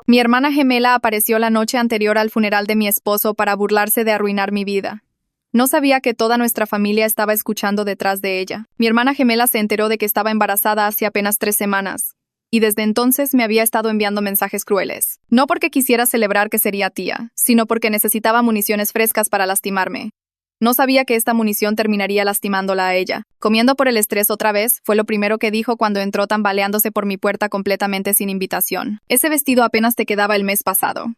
Mi hermana gemela apareció la noche anterior al funeral de mi esposo para burlarse de arruinar mi vida. No sabía que toda nuestra familia estaba escuchando detrás de ella. Mi hermana gemela se enteró de que estaba embarazada hace apenas 3 semanas. Y desde entonces me había estado enviando mensajes crueles. No porque quisiera celebrar que sería tía, sino porque necesitaba municiones frescas para lastimarme. No sabía que esta munición terminaría lastimándola a ella. Comiendo por el estrés otra vez, fue lo primero que dijo cuando entró tambaleándose por mi puerta completamente sin invitación. Ese vestido apenas te quedaba el mes pasado.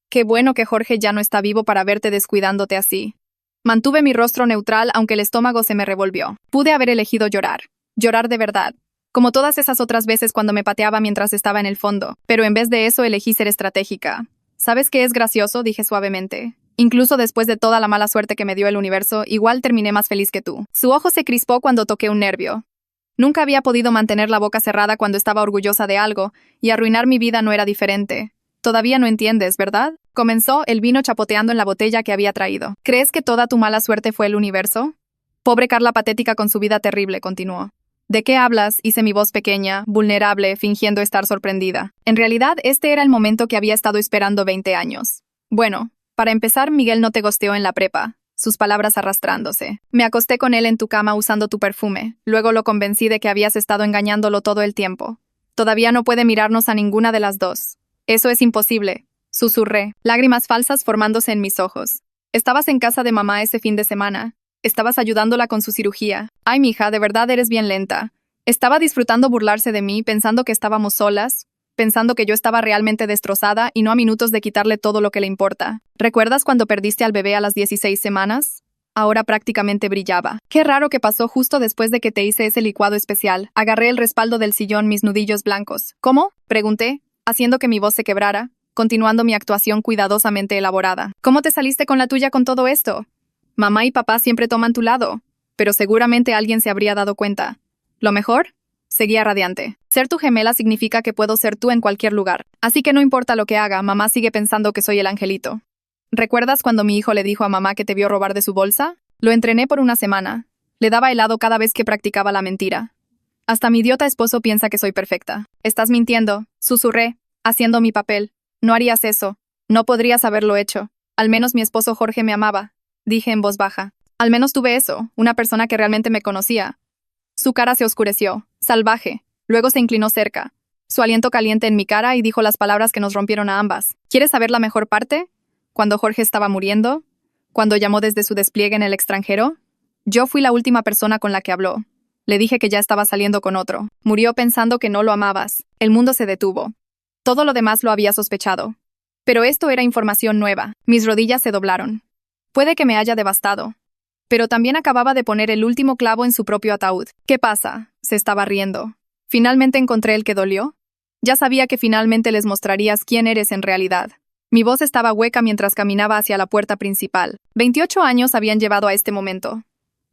Qué bueno que Jorge ya no está vivo para verte descuidándote así. Mantuve mi rostro neutral aunque el estómago se me revolvió. Pude haber elegido llorar. Llorar de verdad. Como todas esas otras veces cuando me pateaba mientras estaba en el fondo. Pero en vez de eso elegí ser estratégica. ¿Sabes qué es gracioso?, dije suavemente. Incluso después de toda la mala suerte que me dio el universo, igual terminé más feliz que tú. Su ojo se crispó cuando toqué un nervio. Nunca había podido mantener la boca cerrada cuando estaba orgullosa de algo, y arruinar mi vida no era diferente. Todavía no entiendes, ¿verdad? Comenzó, el vino chapoteando en la botella que había traído. ¿Crees que toda tu mala suerte fue el universo? Pobre Carla patética con su vida terrible, continuó. ¿De qué hablas?, hice mi voz pequeña, vulnerable, fingiendo estar sorprendida. En realidad, este era el momento que había estado esperando 20 años. Bueno, para empezar, Miguel no te gosteó en la prepa. Sus palabras arrastrándose. Me acosté con él en tu cama usando tu perfume. Luego lo convencí de que habías estado engañándolo todo el tiempo. Todavía no puede mirarnos a ninguna de las dos. Eso es imposible. Susurré, lágrimas falsas formándose en mis ojos. Estabas en casa de mamá ese fin de semana. Estabas ayudándola con su cirugía. Ay, mija, de verdad eres bien lenta. Estaba disfrutando burlarse de mí, pensando que estábamos solas, pensando que yo estaba realmente destrozada y no a minutos de quitarle todo lo que le importa. ¿Recuerdas cuando perdiste al bebé a las 16 semanas? Ahora prácticamente brillaba. Qué raro que pasó justo después de que te hice ese licuado especial. Agarré el respaldo del sillón, mis nudillos blancos. ¿Cómo?, pregunté, haciendo que mi voz se quebrara, continuando mi actuación cuidadosamente elaborada. ¿Cómo te saliste con la tuya con todo esto? Mamá y papá siempre toman tu lado, pero seguramente alguien se habría dado cuenta. ¿Lo mejor? Seguía radiante. Ser tu gemela significa que puedo ser tú en cualquier lugar. Así que no importa lo que haga, mamá sigue pensando que soy el angelito. ¿Recuerdas cuando mi hijo le dijo a mamá que te vio robar de su bolsa? Lo entrené por una semana. Le daba helado cada vez que practicaba la mentira. Hasta mi idiota esposo piensa que soy perfecta. Estás mintiendo, susurré, haciendo mi papel. No harías eso. No podrías haberlo hecho. Al menos mi esposo Jorge me amaba. Dije en voz baja. Al menos tuve eso, una persona que realmente me conocía. Su cara se oscureció, salvaje. Luego se inclinó cerca, su aliento caliente en mi cara y dijo las palabras que nos rompieron a ambas. ¿Quieres saber la mejor parte? Cuando Jorge estaba muriendo, cuando llamó desde su despliegue en el extranjero, yo fui la última persona con la que habló. Le dije que ya estaba saliendo con otro. Murió pensando que no lo amabas. El mundo se detuvo. Todo lo demás lo había sospechado. Pero esto era información nueva. Mis rodillas se doblaron. Puede que me haya devastado. Pero también acababa de poner el último clavo en su propio ataúd. ¿Qué pasa?, se estaba riendo. ¿Finalmente encontré el que dolió? Ya sabía que finalmente les mostrarías quién eres en realidad. Mi voz estaba hueca mientras caminaba hacia la puerta principal. 28 años habían llevado a este momento.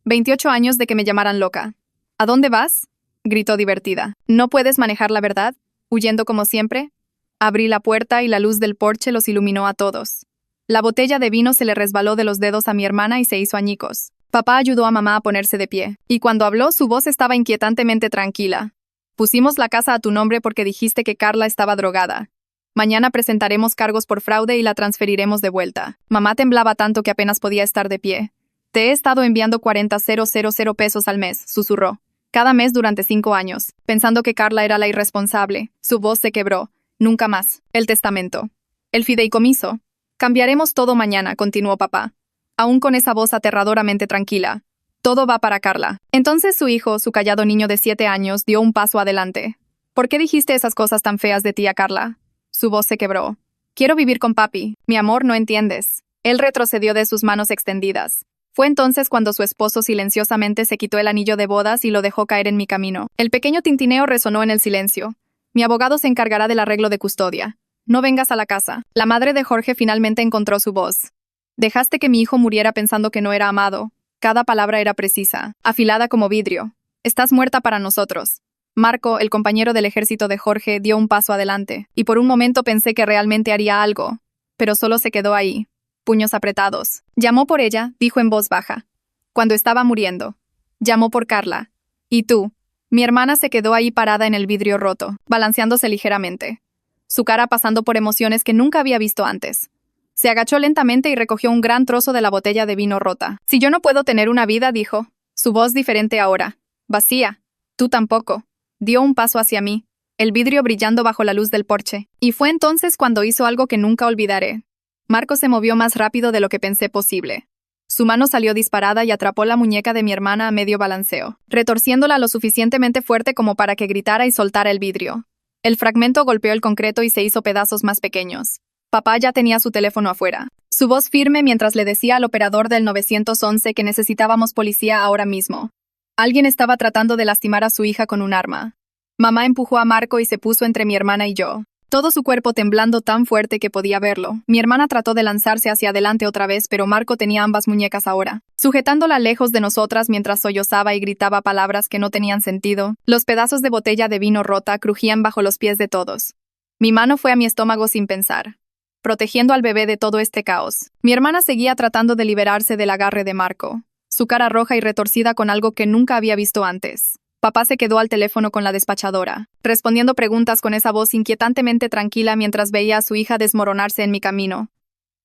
28 años de que me llamaran loca. ¿A dónde vas?, gritó divertida. ¿No puedes manejar la verdad? ¿Huyendo como siempre? Abrí la puerta y la luz del porche los iluminó a todos. La botella de vino se le resbaló de los dedos a mi hermana y se hizo añicos. Papá ayudó a mamá a ponerse de pie, y cuando habló su voz estaba inquietantemente tranquila. Pusimos la casa a tu nombre porque dijiste que Carla estaba drogada. Mañana presentaremos cargos por fraude y la transferiremos de vuelta. Mamá temblaba tanto que apenas podía estar de pie. Te he estado enviando 40,000 pesos al mes, susurró. Cada mes durante 5 años, pensando que Carla era la irresponsable. Su voz se quebró. Nunca más. El testamento. El fideicomiso. Cambiaremos todo mañana, continuó papá, aún con esa voz aterradoramente tranquila. Todo va para Carla. Entonces su hijo, su callado niño de 7 años, dio un paso adelante. ¿Por qué dijiste esas cosas tan feas de tía Carla? Su voz se quebró. Quiero vivir con papi. Mi amor, no entiendes. Él retrocedió de sus manos extendidas. Fue entonces cuando su esposo silenciosamente se quitó el anillo de bodas y lo dejó caer en mi camino. El pequeño tintineo resonó en el silencio. Mi abogado se encargará del arreglo de custodia. No vengas a la casa. La madre de Jorge finalmente encontró su voz. Dejaste que mi hijo muriera pensando que no era amado. Cada palabra era precisa, afilada como vidrio. Estás muerta para nosotros. Marco, el compañero del ejército de Jorge, dio un paso adelante, y por un momento pensé que realmente haría algo, pero solo se quedó ahí, puños apretados. Llamó por ella, dijo en voz baja. Cuando estaba muriendo. Llamó por Carla. ¿Y tú? Mi hermana se quedó ahí parada en el vidrio roto, balanceándose ligeramente. su cara pasando por emociones que nunca había visto antes. Se agachó lentamente y recogió un gran trozo de la botella de vino rota. Si yo no puedo tener una vida, dijo. Su voz diferente ahora. Vacía. Tú tampoco. Dio un paso hacia mí, el vidrio brillando bajo la luz del porche. Y fue entonces cuando hizo algo que nunca olvidaré. Marco se movió más rápido de lo que pensé posible. Su mano salió disparada y atrapó la muñeca de mi hermana a medio balanceo, retorciéndola lo suficientemente fuerte como para que gritara y soltara el vidrio. El fragmento golpeó el concreto y se hizo pedazos más pequeños. Papá ya tenía su teléfono afuera. Su voz firme mientras le decía al operador del 911 que necesitábamos policía ahora mismo. Alguien estaba tratando de lastimar a su hija con un arma. Mamá empujó a Marco y se puso entre mi hermana y yo, todo su cuerpo temblando tan fuerte que podía verlo. Mi hermana trató de lanzarse hacia adelante otra vez, pero Marco tenía ambas muñecas ahora, sujetándola lejos de nosotras mientras sollozaba y gritaba palabras que no tenían sentido. Los pedazos de botella de vino rota crujían bajo los pies de todos. Mi mano fue a mi estómago sin pensar, protegiendo al bebé de todo este caos. Mi hermana seguía tratando de liberarse del agarre de Marco, su cara roja y retorcida con algo que nunca había visto antes. Papá se quedó al teléfono con la despachadora, respondiendo preguntas con esa voz inquietantemente tranquila mientras veía a su hija desmoronarse en mi camino.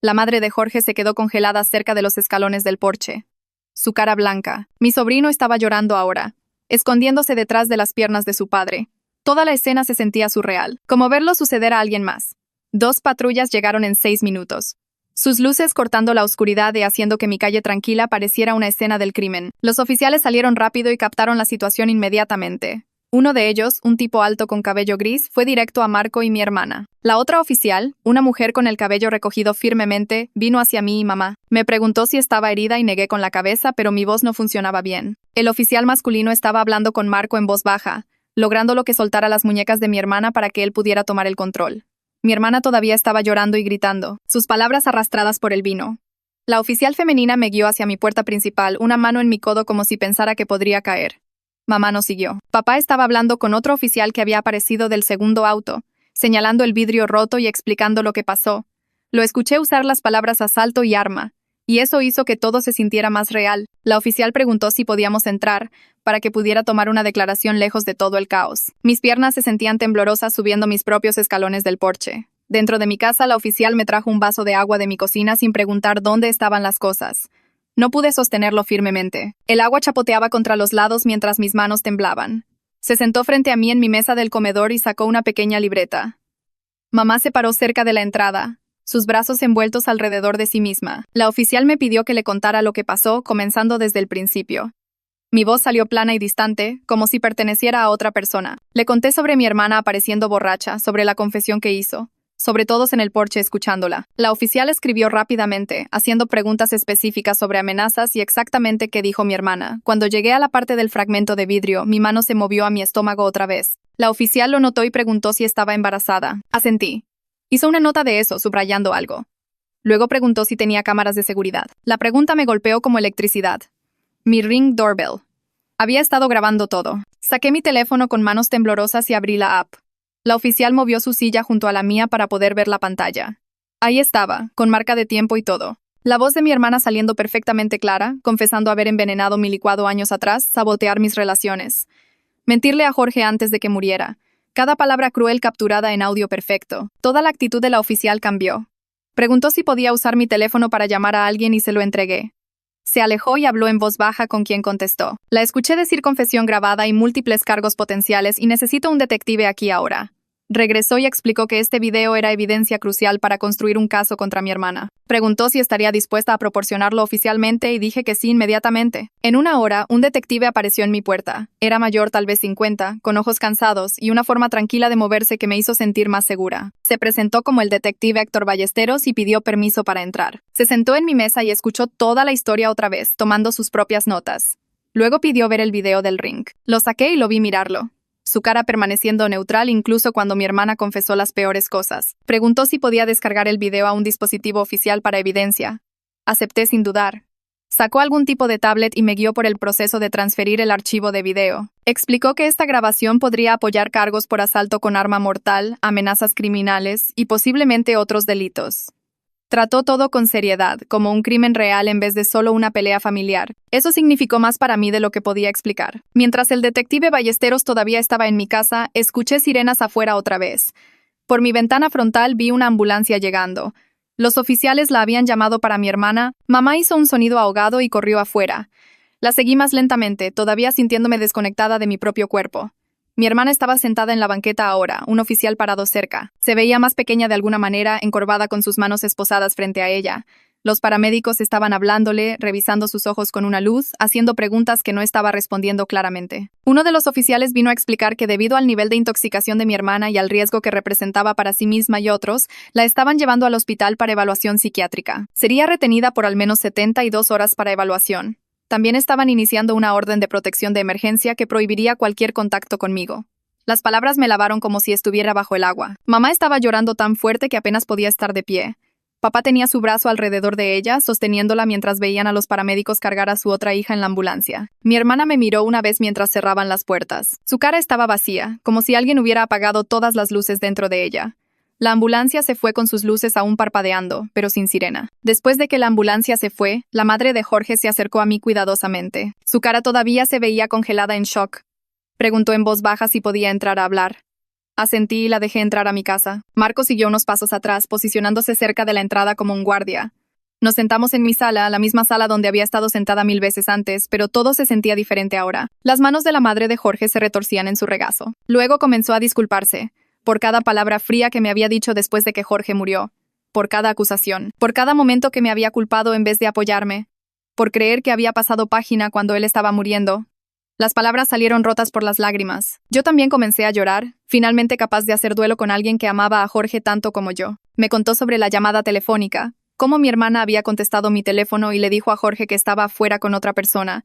La madre de Jorge se quedó congelada cerca de los escalones del porche, su cara blanca. Mi sobrino estaba llorando ahora, escondiéndose detrás de las piernas de su padre. Toda la escena se sentía surreal, como verlo suceder a alguien más. 2 patrullas llegaron en 6 minutos. Sus luces cortando la oscuridad y haciendo que mi calle tranquila pareciera una escena del crimen. Los oficiales salieron rápido y captaron la situación inmediatamente. Uno de ellos, un tipo alto con cabello gris, fue directo a Marco y mi hermana. La otra oficial, una mujer con el cabello recogido firmemente, vino hacia mí y mamá. Me preguntó si estaba herida y negué con la cabeza, pero mi voz no funcionaba bien. El oficial masculino estaba hablando con Marco en voz baja, logrando que soltara las muñecas de mi hermana para que él pudiera tomar el control. Mi hermana todavía estaba llorando y gritando, sus palabras arrastradas por el vino. La oficial femenina me guió hacia mi puerta principal, una mano en mi codo como si pensara que podría caer. Mamá no siguió. Papá estaba hablando con otro oficial que había aparecido del segundo auto, señalando el vidrio roto y explicando lo que pasó. Lo escuché usar las palabras asalto y arma, y eso hizo que todo se sintiera más real. La oficial preguntó si podíamos entrar, para que pudiera tomar una declaración lejos de todo el caos. Mis piernas se sentían temblorosas subiendo mis propios escalones del porche. Dentro de mi casa, la oficial me trajo un vaso de agua de mi cocina sin preguntar dónde estaban las cosas. No pude sostenerlo firmemente. El agua chapoteaba contra los lados mientras mis manos temblaban. Se sentó frente a mí en mi mesa del comedor y sacó una pequeña libreta. Mamá se paró cerca de la entrada, sus brazos envueltos alrededor de sí misma. La oficial me pidió que le contara lo que pasó, comenzando desde el principio. Mi voz salió plana y distante, como si perteneciera a otra persona. Le conté sobre mi hermana apareciendo borracha, sobre la confesión que hizo, sobre todos en el porche escuchándola. La oficial escribió rápidamente, haciendo preguntas específicas sobre amenazas y exactamente qué dijo mi hermana. Cuando llegué a la parte del fragmento de vidrio, mi mano se movió a mi estómago otra vez. La oficial lo notó y preguntó si estaba embarazada. Asentí. Hizo una nota de eso, subrayando algo. Luego preguntó si tenía cámaras de seguridad. La pregunta me golpeó como electricidad. Mi Ring doorbell. Había estado grabando todo. Saqué mi teléfono con manos temblorosas y abrí la app. La oficial movió su silla junto a la mía para poder ver la pantalla. Ahí estaba, con marca de tiempo y todo. La voz de mi hermana saliendo perfectamente clara, confesando haber envenenado mi licuado años atrás, sabotear mis relaciones. Mentirle a Jorge antes de que muriera. Cada palabra cruel capturada en audio perfecto. Toda la actitud de la oficial cambió. Preguntó si podía usar mi teléfono para llamar a alguien y se lo entregué. Se alejó y habló en voz baja con quien contestó. La escuché decir confesión grabada y múltiples cargos potenciales y necesito un detective aquí ahora. Regresó y explicó que este video era evidencia crucial para construir un caso contra mi hermana. Preguntó si estaría dispuesta a proporcionarlo oficialmente y dije que sí inmediatamente. En 1 hora, un detective apareció en mi puerta. Era mayor, tal vez 50, con ojos cansados y una forma tranquila de moverse que me hizo sentir más segura. Se presentó como el detective Héctor Ballesteros y pidió permiso para entrar. Se sentó en mi mesa y escuchó toda la historia otra vez, tomando sus propias notas. Luego pidió ver el video del Ring. Lo saqué y lo vi mirarlo. Su cara permaneciendo neutral incluso cuando mi hermana confesó las peores cosas. Preguntó si podía descargar el video a un dispositivo oficial para evidencia. Acepté sin dudar. Sacó algún tipo de tablet y me guió por el proceso de transferir el archivo de video. Explicó que esta grabación podría apoyar cargos por asalto con arma mortal, amenazas criminales y posiblemente otros delitos. Trató todo con seriedad, como un crimen real en vez de solo una pelea familiar. Eso significó más para mí de lo que podía explicar. Mientras el detective Ballesteros todavía estaba en mi casa, escuché sirenas afuera otra vez. Por mi ventana frontal vi una ambulancia llegando. Los oficiales la habían llamado para mi hermana. Mamá hizo un sonido ahogado y corrió afuera. La seguí más lentamente, todavía sintiéndome desconectada de mi propio cuerpo. Mi hermana estaba sentada en la banqueta ahora, un oficial parado cerca. Se veía más pequeña de alguna manera, encorvada con sus manos esposadas frente a ella. Los paramédicos estaban hablándole, revisando sus ojos con una luz, haciendo preguntas que no estaba respondiendo claramente. Uno de los oficiales vino a explicar que debido al nivel de intoxicación de mi hermana y al riesgo que representaba para sí misma y otros, la estaban llevando al hospital para evaluación psiquiátrica. Sería retenida por al menos 72 horas para evaluación. También estaban iniciando una orden de protección de emergencia que prohibiría cualquier contacto conmigo. Las palabras me lavaron como si estuviera bajo el agua. Mamá estaba llorando tan fuerte que apenas podía estar de pie. Papá tenía su brazo alrededor de ella, sosteniéndola mientras veían a los paramédicos cargar a su otra hija en la ambulancia. Mi hermana me miró una vez mientras cerraban las puertas. Su cara estaba vacía, como si alguien hubiera apagado todas las luces dentro de ella. La ambulancia se fue con sus luces aún parpadeando, pero sin sirena. Después de que la ambulancia se fue, la madre de Jorge se acercó a mí cuidadosamente. Su cara todavía se veía congelada en shock. Preguntó en voz baja si podía entrar a hablar. Asentí y la dejé entrar a mi casa. Marco siguió unos pasos atrás, posicionándose cerca de la entrada como un guardia. Nos sentamos en mi sala, la misma sala donde había estado sentada 1000 veces antes, pero todo se sentía diferente ahora. Las manos de la madre de Jorge se retorcían en su regazo. Luego comenzó a disculparse, por cada palabra fría que me había dicho después de que Jorge murió, por cada acusación, por cada momento que me había culpado en vez de apoyarme, por creer que había pasado página cuando él estaba muriendo. Las palabras salieron rotas por las lágrimas. Yo también comencé a llorar, finalmente capaz de hacer duelo con alguien que amaba a Jorge tanto como yo. Me contó sobre la llamada telefónica, cómo mi hermana había contestado mi teléfono y le dijo a Jorge que estaba afuera con otra persona,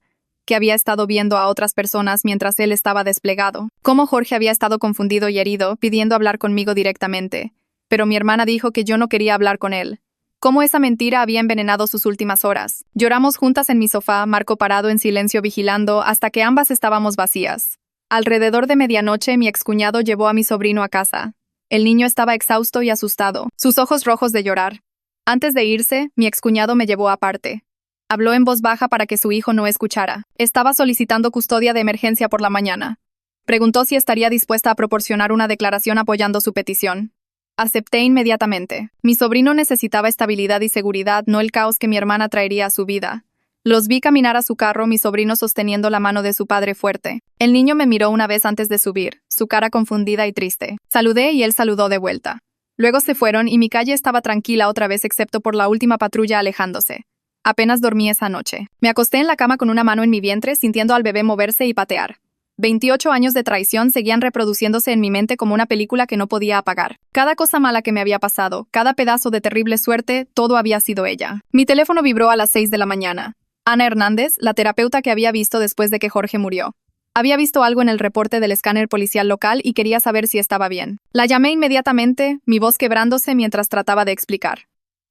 que había estado viendo a otras personas mientras él estaba desplegado, cómo Jorge había estado confundido y herido, pidiendo hablar conmigo directamente. Pero mi hermana dijo que yo no quería hablar con él. Cómo esa mentira había envenenado sus últimas horas. Lloramos juntas en mi sofá, Marco parado en silencio vigilando, hasta que ambas estábamos vacías. Alrededor de medianoche, mi excuñado llevó a mi sobrino a casa. El niño estaba exhausto y asustado, sus ojos rojos de llorar. Antes de irse, mi excuñado me llevó aparte. Habló en voz baja para que su hijo no escuchara. Estaba solicitando custodia de emergencia por la mañana. Preguntó si estaría dispuesta a proporcionar una declaración apoyando su petición. Acepté inmediatamente. Mi sobrino necesitaba estabilidad y seguridad, no el caos que mi hermana traería a su vida. Los vi caminar a su carro, mi sobrino sosteniendo la mano de su padre fuerte. El niño me miró una vez antes de subir, su cara confundida y triste. Saludé y él saludó de vuelta. Luego se fueron y mi calle estaba tranquila otra vez excepto por la última patrulla alejándose. Apenas dormí esa noche. Me acosté en la cama con una mano en mi vientre, sintiendo al bebé moverse y patear. 28 años de traición seguían reproduciéndose en mi mente como una película que no podía apagar. Cada cosa mala que me había pasado, cada pedazo de terrible suerte, todo había sido ella. Mi teléfono vibró a las 6 de la mañana. Ana Hernández, la terapeuta que había visto después de que Jorge murió. Había visto algo en el reporte del escáner policial local y quería saber si estaba bien. La llamé inmediatamente, mi voz quebrándose mientras trataba de explicar.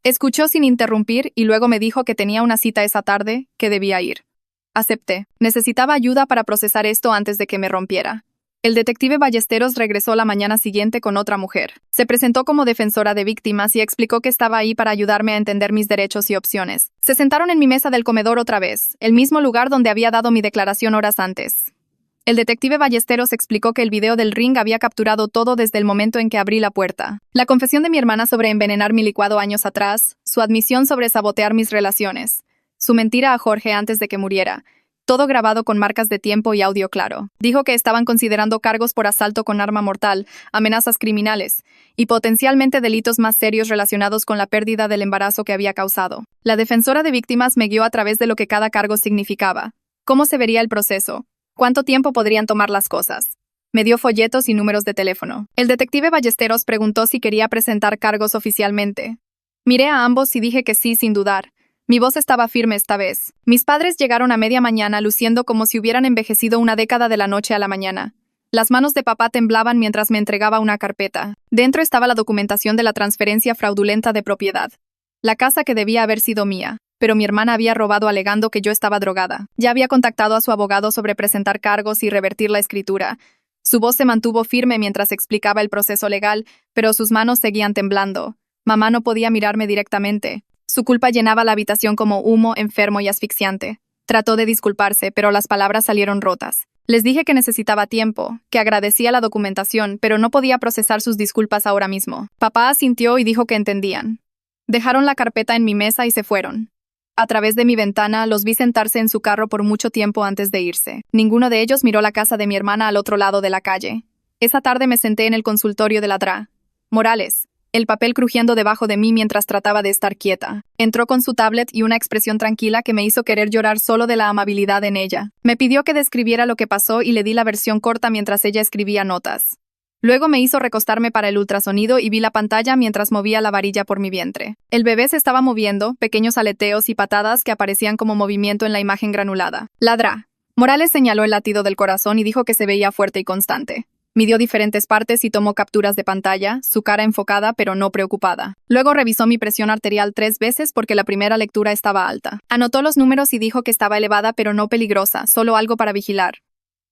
Escuchó sin interrumpir y luego me dijo que tenía una cita esa tarde, que debía ir. Acepté. Necesitaba ayuda para procesar esto antes de que me rompiera. El detective Ballesteros regresó la mañana siguiente con otra mujer. Se presentó como defensora de víctimas y explicó que estaba ahí para ayudarme a entender mis derechos y opciones. Se sentaron en mi mesa del comedor otra vez, el mismo lugar donde había dado mi declaración horas antes. El detective Ballesteros explicó que el video del ring había capturado todo desde el momento en que abrí la puerta. La confesión de mi hermana sobre envenenar mi licuado años atrás, su admisión sobre sabotear mis relaciones, su mentira a Jorge antes de que muriera, todo grabado con marcas de tiempo y audio claro. Dijo que estaban considerando cargos por asalto con arma mortal, amenazas criminales y potencialmente delitos más serios relacionados con la pérdida del embarazo que había causado. La defensora de víctimas me guió a través de lo que cada cargo significaba, cómo se vería el proceso, cuánto tiempo podrían tomar las cosas. Me dio folletos y números de teléfono. El detective Ballesteros preguntó si quería presentar cargos oficialmente. Miré a ambos y dije que sí sin dudar. Mi voz estaba firme esta vez. Mis padres llegaron a media mañana luciendo como si hubieran envejecido una década de la noche a la mañana. Las manos de papá temblaban mientras me entregaba una carpeta. Dentro estaba la documentación de la transferencia fraudulenta de propiedad. La casa que debía haber sido mía, pero mi hermana había robado alegando que yo estaba drogada. Ya había contactado a su abogado sobre presentar cargos y revertir la escritura. Su voz se mantuvo firme mientras explicaba el proceso legal, pero sus manos seguían temblando. Mamá no podía mirarme directamente. Su culpa llenaba la habitación como humo enfermo y asfixiante. Trató de disculparse, pero las palabras salieron rotas. Les dije que necesitaba tiempo, que agradecía la documentación, pero no podía procesar sus disculpas ahora mismo. Papá asintió y dijo que entendían. Dejaron la carpeta en mi mesa y se fueron. A través de mi ventana, los vi sentarse en su carro por mucho tiempo antes de irse. Ninguno de ellos miró la casa de mi hermana al otro lado de la calle. Esa tarde me senté en el consultorio de la Dra. Morales, el papel crujiendo debajo de mí mientras trataba de estar quieta. Entró con su tablet y una expresión tranquila que me hizo querer llorar solo de la amabilidad en ella. Me pidió que describiera lo que pasó y le di la versión corta mientras ella escribía notas. Luego me hizo recostarme para el ultrasonido y vi la pantalla mientras movía la varilla por mi vientre. El bebé se estaba moviendo, pequeños aleteos y patadas que aparecían como movimiento en la imagen granulada. La Dra. Morales señaló el latido del corazón y dijo que se veía fuerte y constante. Midió diferentes partes y tomó capturas de pantalla, su cara enfocada pero no preocupada. Luego revisó mi presión arterial 3 veces porque la primera lectura estaba alta. Anotó los números y dijo que estaba elevada pero no peligrosa, solo algo para vigilar.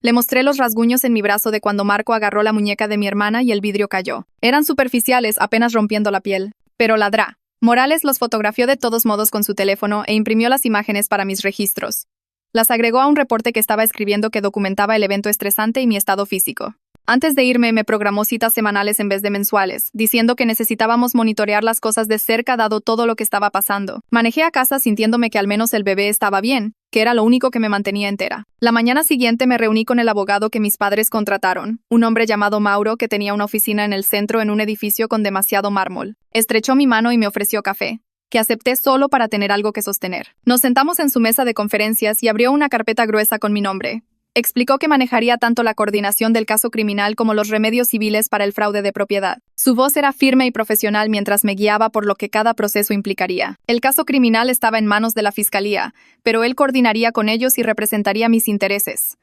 Le mostré los rasguños en mi brazo de cuando Marco agarró la muñeca de mi hermana y el vidrio cayó. Eran superficiales, apenas rompiendo la piel. Pero la Dra. Morales los fotografió de todos modos con su teléfono e imprimió las imágenes para mis registros. Las agregó a un reporte que estaba escribiendo que documentaba el evento estresante y mi estado físico. Antes de irme, me programó citas semanales en vez de mensuales, diciendo que necesitábamos monitorear las cosas de cerca dado todo lo que estaba pasando. Manejé a casa sintiéndome que al menos el bebé estaba bien, que era lo único que me mantenía entera. La mañana siguiente me reuní con el abogado que mis padres contrataron, un hombre llamado Mauro que tenía una oficina en el centro en un edificio con demasiado mármol. Estrechó mi mano y me ofreció café, que acepté solo para tener algo que sostener. Nos sentamos en su mesa de conferencias y abrió una carpeta gruesa con mi nombre. Explicó que manejaría tanto la coordinación del caso criminal como los remedios civiles para el fraude de propiedad. Su voz era firme y profesional mientras me guiaba por lo que cada proceso implicaría. El caso criminal estaba en manos de la fiscalía, pero él coordinaría con ellos y representaría mis intereses.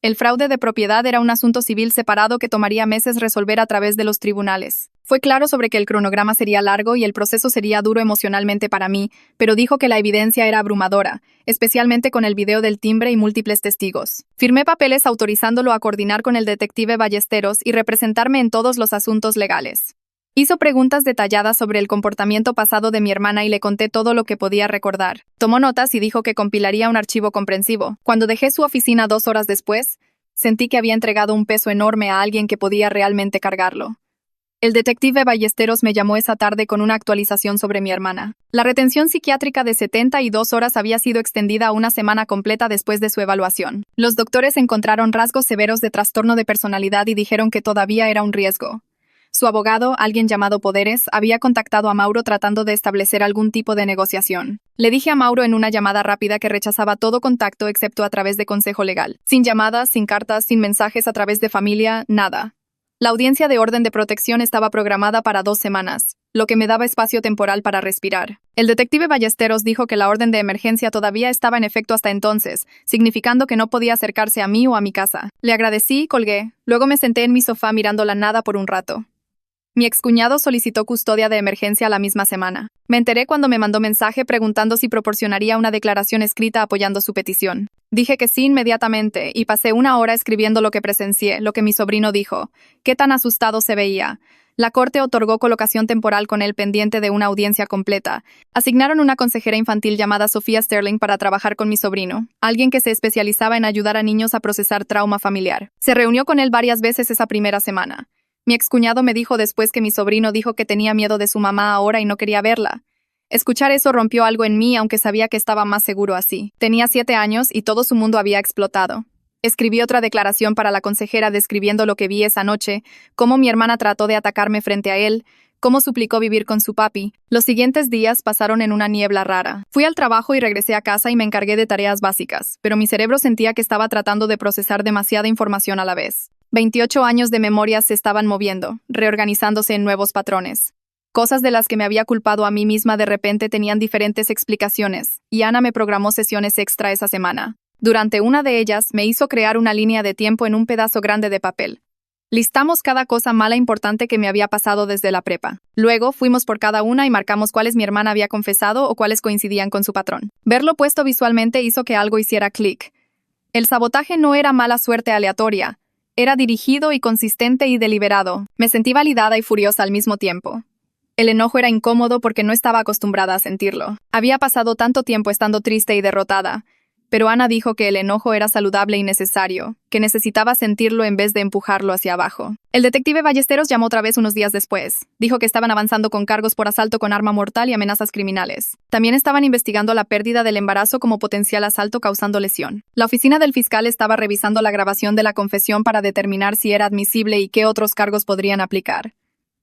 El fraude de propiedad era un asunto civil separado que tomaría meses resolver a través de los tribunales. Fue claro sobre que el cronograma sería largo y el proceso sería duro emocionalmente para mí, pero dijo que la evidencia era abrumadora, especialmente con el video del timbre y múltiples testigos. Firmé papeles autorizándolo a coordinar con el detective Ballesteros y representarme en todos los asuntos legales. Hizo preguntas detalladas sobre el comportamiento pasado de mi hermana y le conté todo lo que podía recordar. Tomó notas y dijo que compilaría un archivo comprensivo. Cuando dejé su oficina 2 horas después, sentí que había entregado un peso enorme a alguien que podía realmente cargarlo. El detective Ballesteros me llamó esa tarde con una actualización sobre mi hermana. La retención psiquiátrica de 72 horas había sido extendida a una semana completa después de su evaluación. Los doctores encontraron rasgos severos de trastorno de personalidad y dijeron que todavía era un riesgo. Su abogado, alguien llamado Poderes, había contactado a Mauro tratando de establecer algún tipo de negociación. Le dije a Mauro en una llamada rápida que rechazaba todo contacto excepto a través de consejo legal. Sin llamadas, sin cartas, sin mensajes a través de familia, nada. La audiencia de orden de protección estaba programada para 2 semanas, lo que me daba espacio temporal para respirar. El detective Ballesteros dijo que la orden de emergencia todavía estaba en efecto hasta entonces, significando que no podía acercarse a mí o a mi casa. Le agradecí y colgué. Luego me senté en mi sofá mirando la nada por un rato. Mi excuñado solicitó custodia de emergencia la misma semana. Me enteré cuando me mandó mensaje preguntando si proporcionaría una declaración escrita apoyando su petición. Dije que sí inmediatamente y pasé 1 hora escribiendo lo que presencié, lo que mi sobrino dijo. Qué tan asustado se veía. La corte otorgó colocación temporal con él pendiente de una audiencia completa. Asignaron una consejera infantil llamada Sofía Sterling para trabajar con mi sobrino, alguien que se especializaba en ayudar a niños a procesar trauma familiar. Se reunió con él varias veces esa primera semana. Mi excuñado me dijo después que mi sobrino dijo que tenía miedo de su mamá ahora y no quería verla. Escuchar eso rompió algo en mí, aunque sabía que estaba más seguro así. Tenía 7 años y todo su mundo había explotado. Escribí otra declaración para la consejera describiendo lo que vi esa noche, cómo mi hermana trató de atacarme frente a él, cómo suplicó vivir con su papi. Los siguientes días pasaron en una niebla rara. Fui al trabajo y regresé a casa y me encargué de tareas básicas, pero mi cerebro sentía que estaba tratando de procesar demasiada información a la vez. 28 años de memoria se estaban moviendo, reorganizándose en nuevos patrones. Cosas de las que me había culpado a mí misma de repente tenían diferentes explicaciones, y Ana me programó sesiones extra esa semana. Durante una de ellas, me hizo crear una línea de tiempo en un pedazo grande de papel. Listamos cada cosa mala importante que me había pasado desde la prepa. Luego, fuimos por cada una y marcamos cuáles mi hermana había confesado o cuáles coincidían con su patrón. Verlo puesto visualmente hizo que algo hiciera clic. El sabotaje no era mala suerte aleatoria. Era dirigido y consistente y deliberado. Me sentí validada y furiosa al mismo tiempo. El enojo era incómodo porque no estaba acostumbrada a sentirlo. Había pasado tanto tiempo estando triste y derrotada. pero Ana dijo que el enojo era saludable y necesario, que necesitaba sentirlo en vez de empujarlo hacia abajo. El detective Ballesteros llamó otra vez unos días después. Dijo que estaban avanzando con cargos por asalto con arma mortal y amenazas criminales. También estaban investigando la pérdida del embarazo como potencial asalto causando lesión. La oficina del fiscal estaba revisando la grabación de la confesión para determinar si era admisible y qué otros cargos podrían aplicar.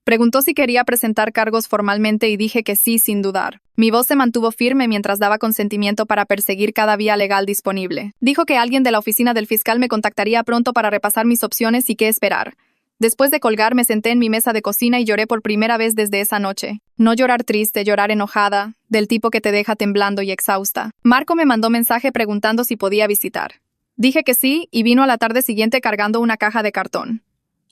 Preguntó si quería presentar cargos formalmente y dije que sí, sin dudar. Mi voz se mantuvo firme mientras daba consentimiento para perseguir cada vía legal disponible. Dijo que alguien de la oficina del fiscal me contactaría pronto para repasar mis opciones y qué esperar. Después de colgar, me senté en mi mesa de cocina y lloré por primera vez desde esa noche. No llorar triste, llorar enojada, del tipo que te deja temblando y exhausta. Marco me mandó mensaje preguntando si podía visitar. Dije que sí y vino a la tarde siguiente cargando una caja de cartón.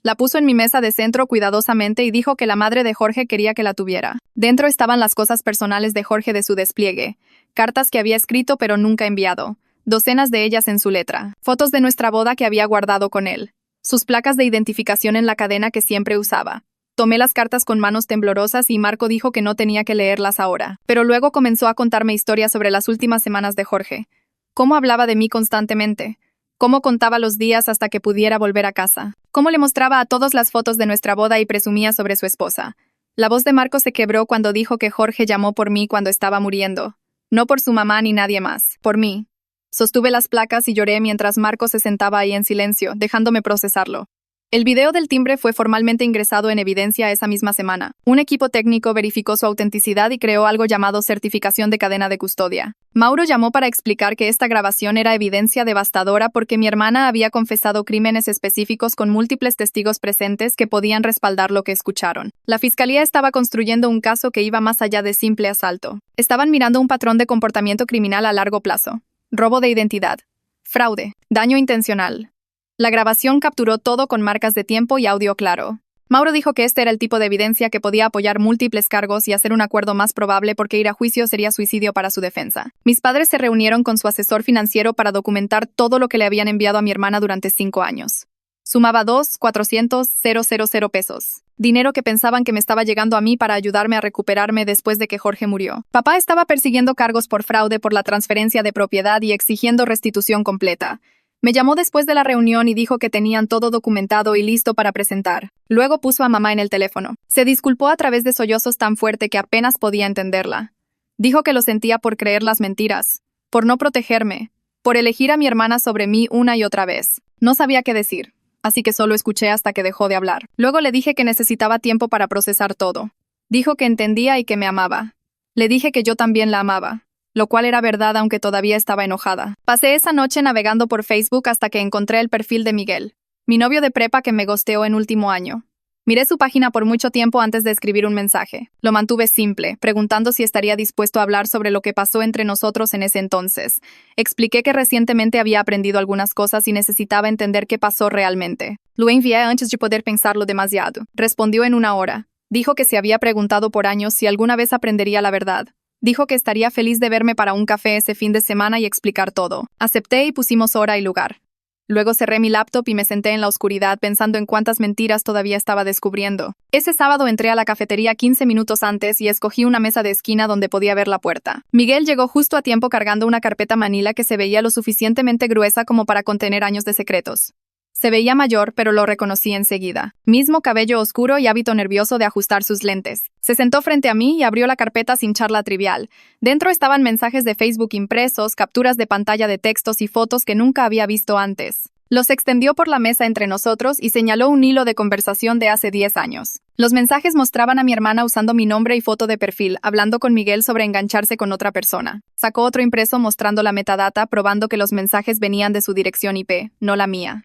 La puso en mi mesa de centro cuidadosamente y dijo que la madre de Jorge quería que la tuviera. Dentro estaban las cosas personales de Jorge de su despliegue, cartas que había escrito pero nunca enviado, docenas de ellas en su letra, fotos de nuestra boda que había guardado con él, sus placas de identificación en la cadena que siempre usaba. Tomé las cartas con manos temblorosas y Marco dijo que no tenía que leerlas ahora, pero luego comenzó a contarme historias sobre las últimas semanas de Jorge. Cómo hablaba de mí constantemente. Cómo contaba los días hasta que pudiera volver a casa. Cómo le mostraba a todos las fotos de nuestra boda y presumía sobre su esposa. La voz de Marco se quebró cuando dijo que Jorge llamó por mí cuando estaba muriendo. No por su mamá ni nadie más, por mí. Sostuve las placas y lloré mientras Marco se sentaba ahí en silencio, dejándome procesarlo. El video del timbre fue formalmente ingresado en evidencia esa misma semana. Un equipo técnico verificó su autenticidad y creó algo llamado certificación de cadena de custodia. Mauro llamó para explicar que esta grabación era evidencia devastadora porque mi hermana había confesado crímenes específicos con múltiples testigos presentes que podían respaldar lo que escucharon. La fiscalía estaba construyendo un caso que iba más allá de simple asalto. Estaban mirando un patrón de comportamiento criminal a largo plazo. Robo de identidad. Fraude. Daño intencional. La grabación capturó todo con marcas de tiempo y audio claro. Mauro dijo que este era el tipo de evidencia que podía apoyar múltiples cargos y hacer un acuerdo más probable porque ir a juicio sería suicidio para su defensa. Mis padres se reunieron con su asesor financiero para documentar todo lo que le habían enviado a mi hermana durante 5 años. Sumaba 2,400,000 pesos. Dinero que pensaban que me estaba llegando a mí para ayudarme a recuperarme después de que Jorge murió. Papá estaba persiguiendo cargos por fraude por la transferencia de propiedad y exigiendo restitución completa. Me llamó después de la reunión y dijo que tenían todo documentado y listo para presentar. Luego puso a mamá en el teléfono. Se disculpó a través de sollozos tan fuerte que apenas podía entenderla. Dijo que lo sentía por creer las mentiras, por no protegerme, por elegir a mi hermana sobre mí una y otra vez. No sabía qué decir, así que solo escuché hasta que dejó de hablar. Luego le dije que necesitaba tiempo para procesar todo. Dijo que entendía y que me amaba. Le dije que yo también la amaba. Lo cual era verdad aunque todavía estaba enojada. Pasé esa noche navegando por Facebook hasta que encontré el perfil de Miguel, mi novio de prepa que me ghosteó en último año. Miré su página por mucho tiempo antes de escribir un mensaje. Lo mantuve simple, preguntando si estaría dispuesto a hablar sobre lo que pasó entre nosotros en ese entonces. Expliqué que recientemente había aprendido algunas cosas y necesitaba entender qué pasó realmente. Lo envié antes de poder pensarlo demasiado. Respondió en 1 hora. Dijo que se había preguntado por años si alguna vez aprendería la verdad. Dijo que estaría feliz de verme para un café ese fin de semana y explicar todo. Acepté y pusimos hora y lugar. Luego cerré mi laptop y me senté en la oscuridad pensando en cuántas mentiras todavía estaba descubriendo. Ese sábado entré a la cafetería 15 minutos antes y escogí una mesa de esquina donde podía ver la puerta. Miguel llegó justo a tiempo cargando una carpeta manila que se veía lo suficientemente gruesa como para contener años de secretos. Se veía mayor, pero lo reconocí enseguida. Mismo cabello oscuro y hábito nervioso de ajustar sus lentes. Se sentó frente a mí y abrió la carpeta sin charla trivial. Dentro estaban mensajes de Facebook impresos, capturas de pantalla de textos y fotos que nunca había visto antes. Los extendió por la mesa entre nosotros y señaló un hilo de conversación de hace 10 años. Los mensajes mostraban a mi hermana usando mi nombre y foto de perfil, hablando con Miguel sobre engancharse con otra persona. Sacó otro impreso mostrando la metadata, probando que los mensajes venían de su dirección IP, no la mía.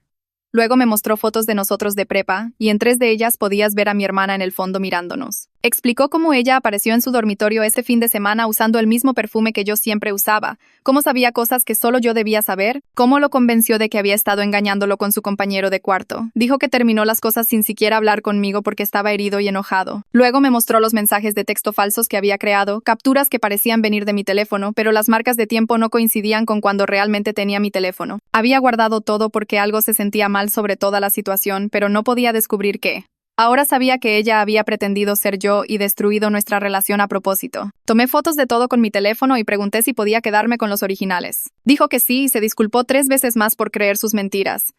Luego me mostró fotos de nosotros de prepa, y en 3 de ellas podías ver a mi hermana en el fondo mirándonos. Explicó cómo ella apareció en su dormitorio ese fin de semana usando el mismo perfume que yo siempre usaba, cómo sabía cosas que solo yo debía saber, cómo lo convenció de que había estado engañándolo con su compañero de cuarto. Dijo que terminó las cosas sin siquiera hablar conmigo porque estaba herido y enojado. Luego me mostró los mensajes de texto falsos que había creado, capturas que parecían venir de mi teléfono, pero las marcas de tiempo no coincidían con cuando realmente tenía mi teléfono. Había guardado todo porque algo se sentía mal sobre toda la situación, pero no podía descubrir qué. Ahora sabía que ella había pretendido ser yo y destruido nuestra relación a propósito. Tomé fotos de todo con mi teléfono y pregunté si podía quedarme con los originales. Dijo que sí y se disculpó 3 veces más por creer sus mentiras.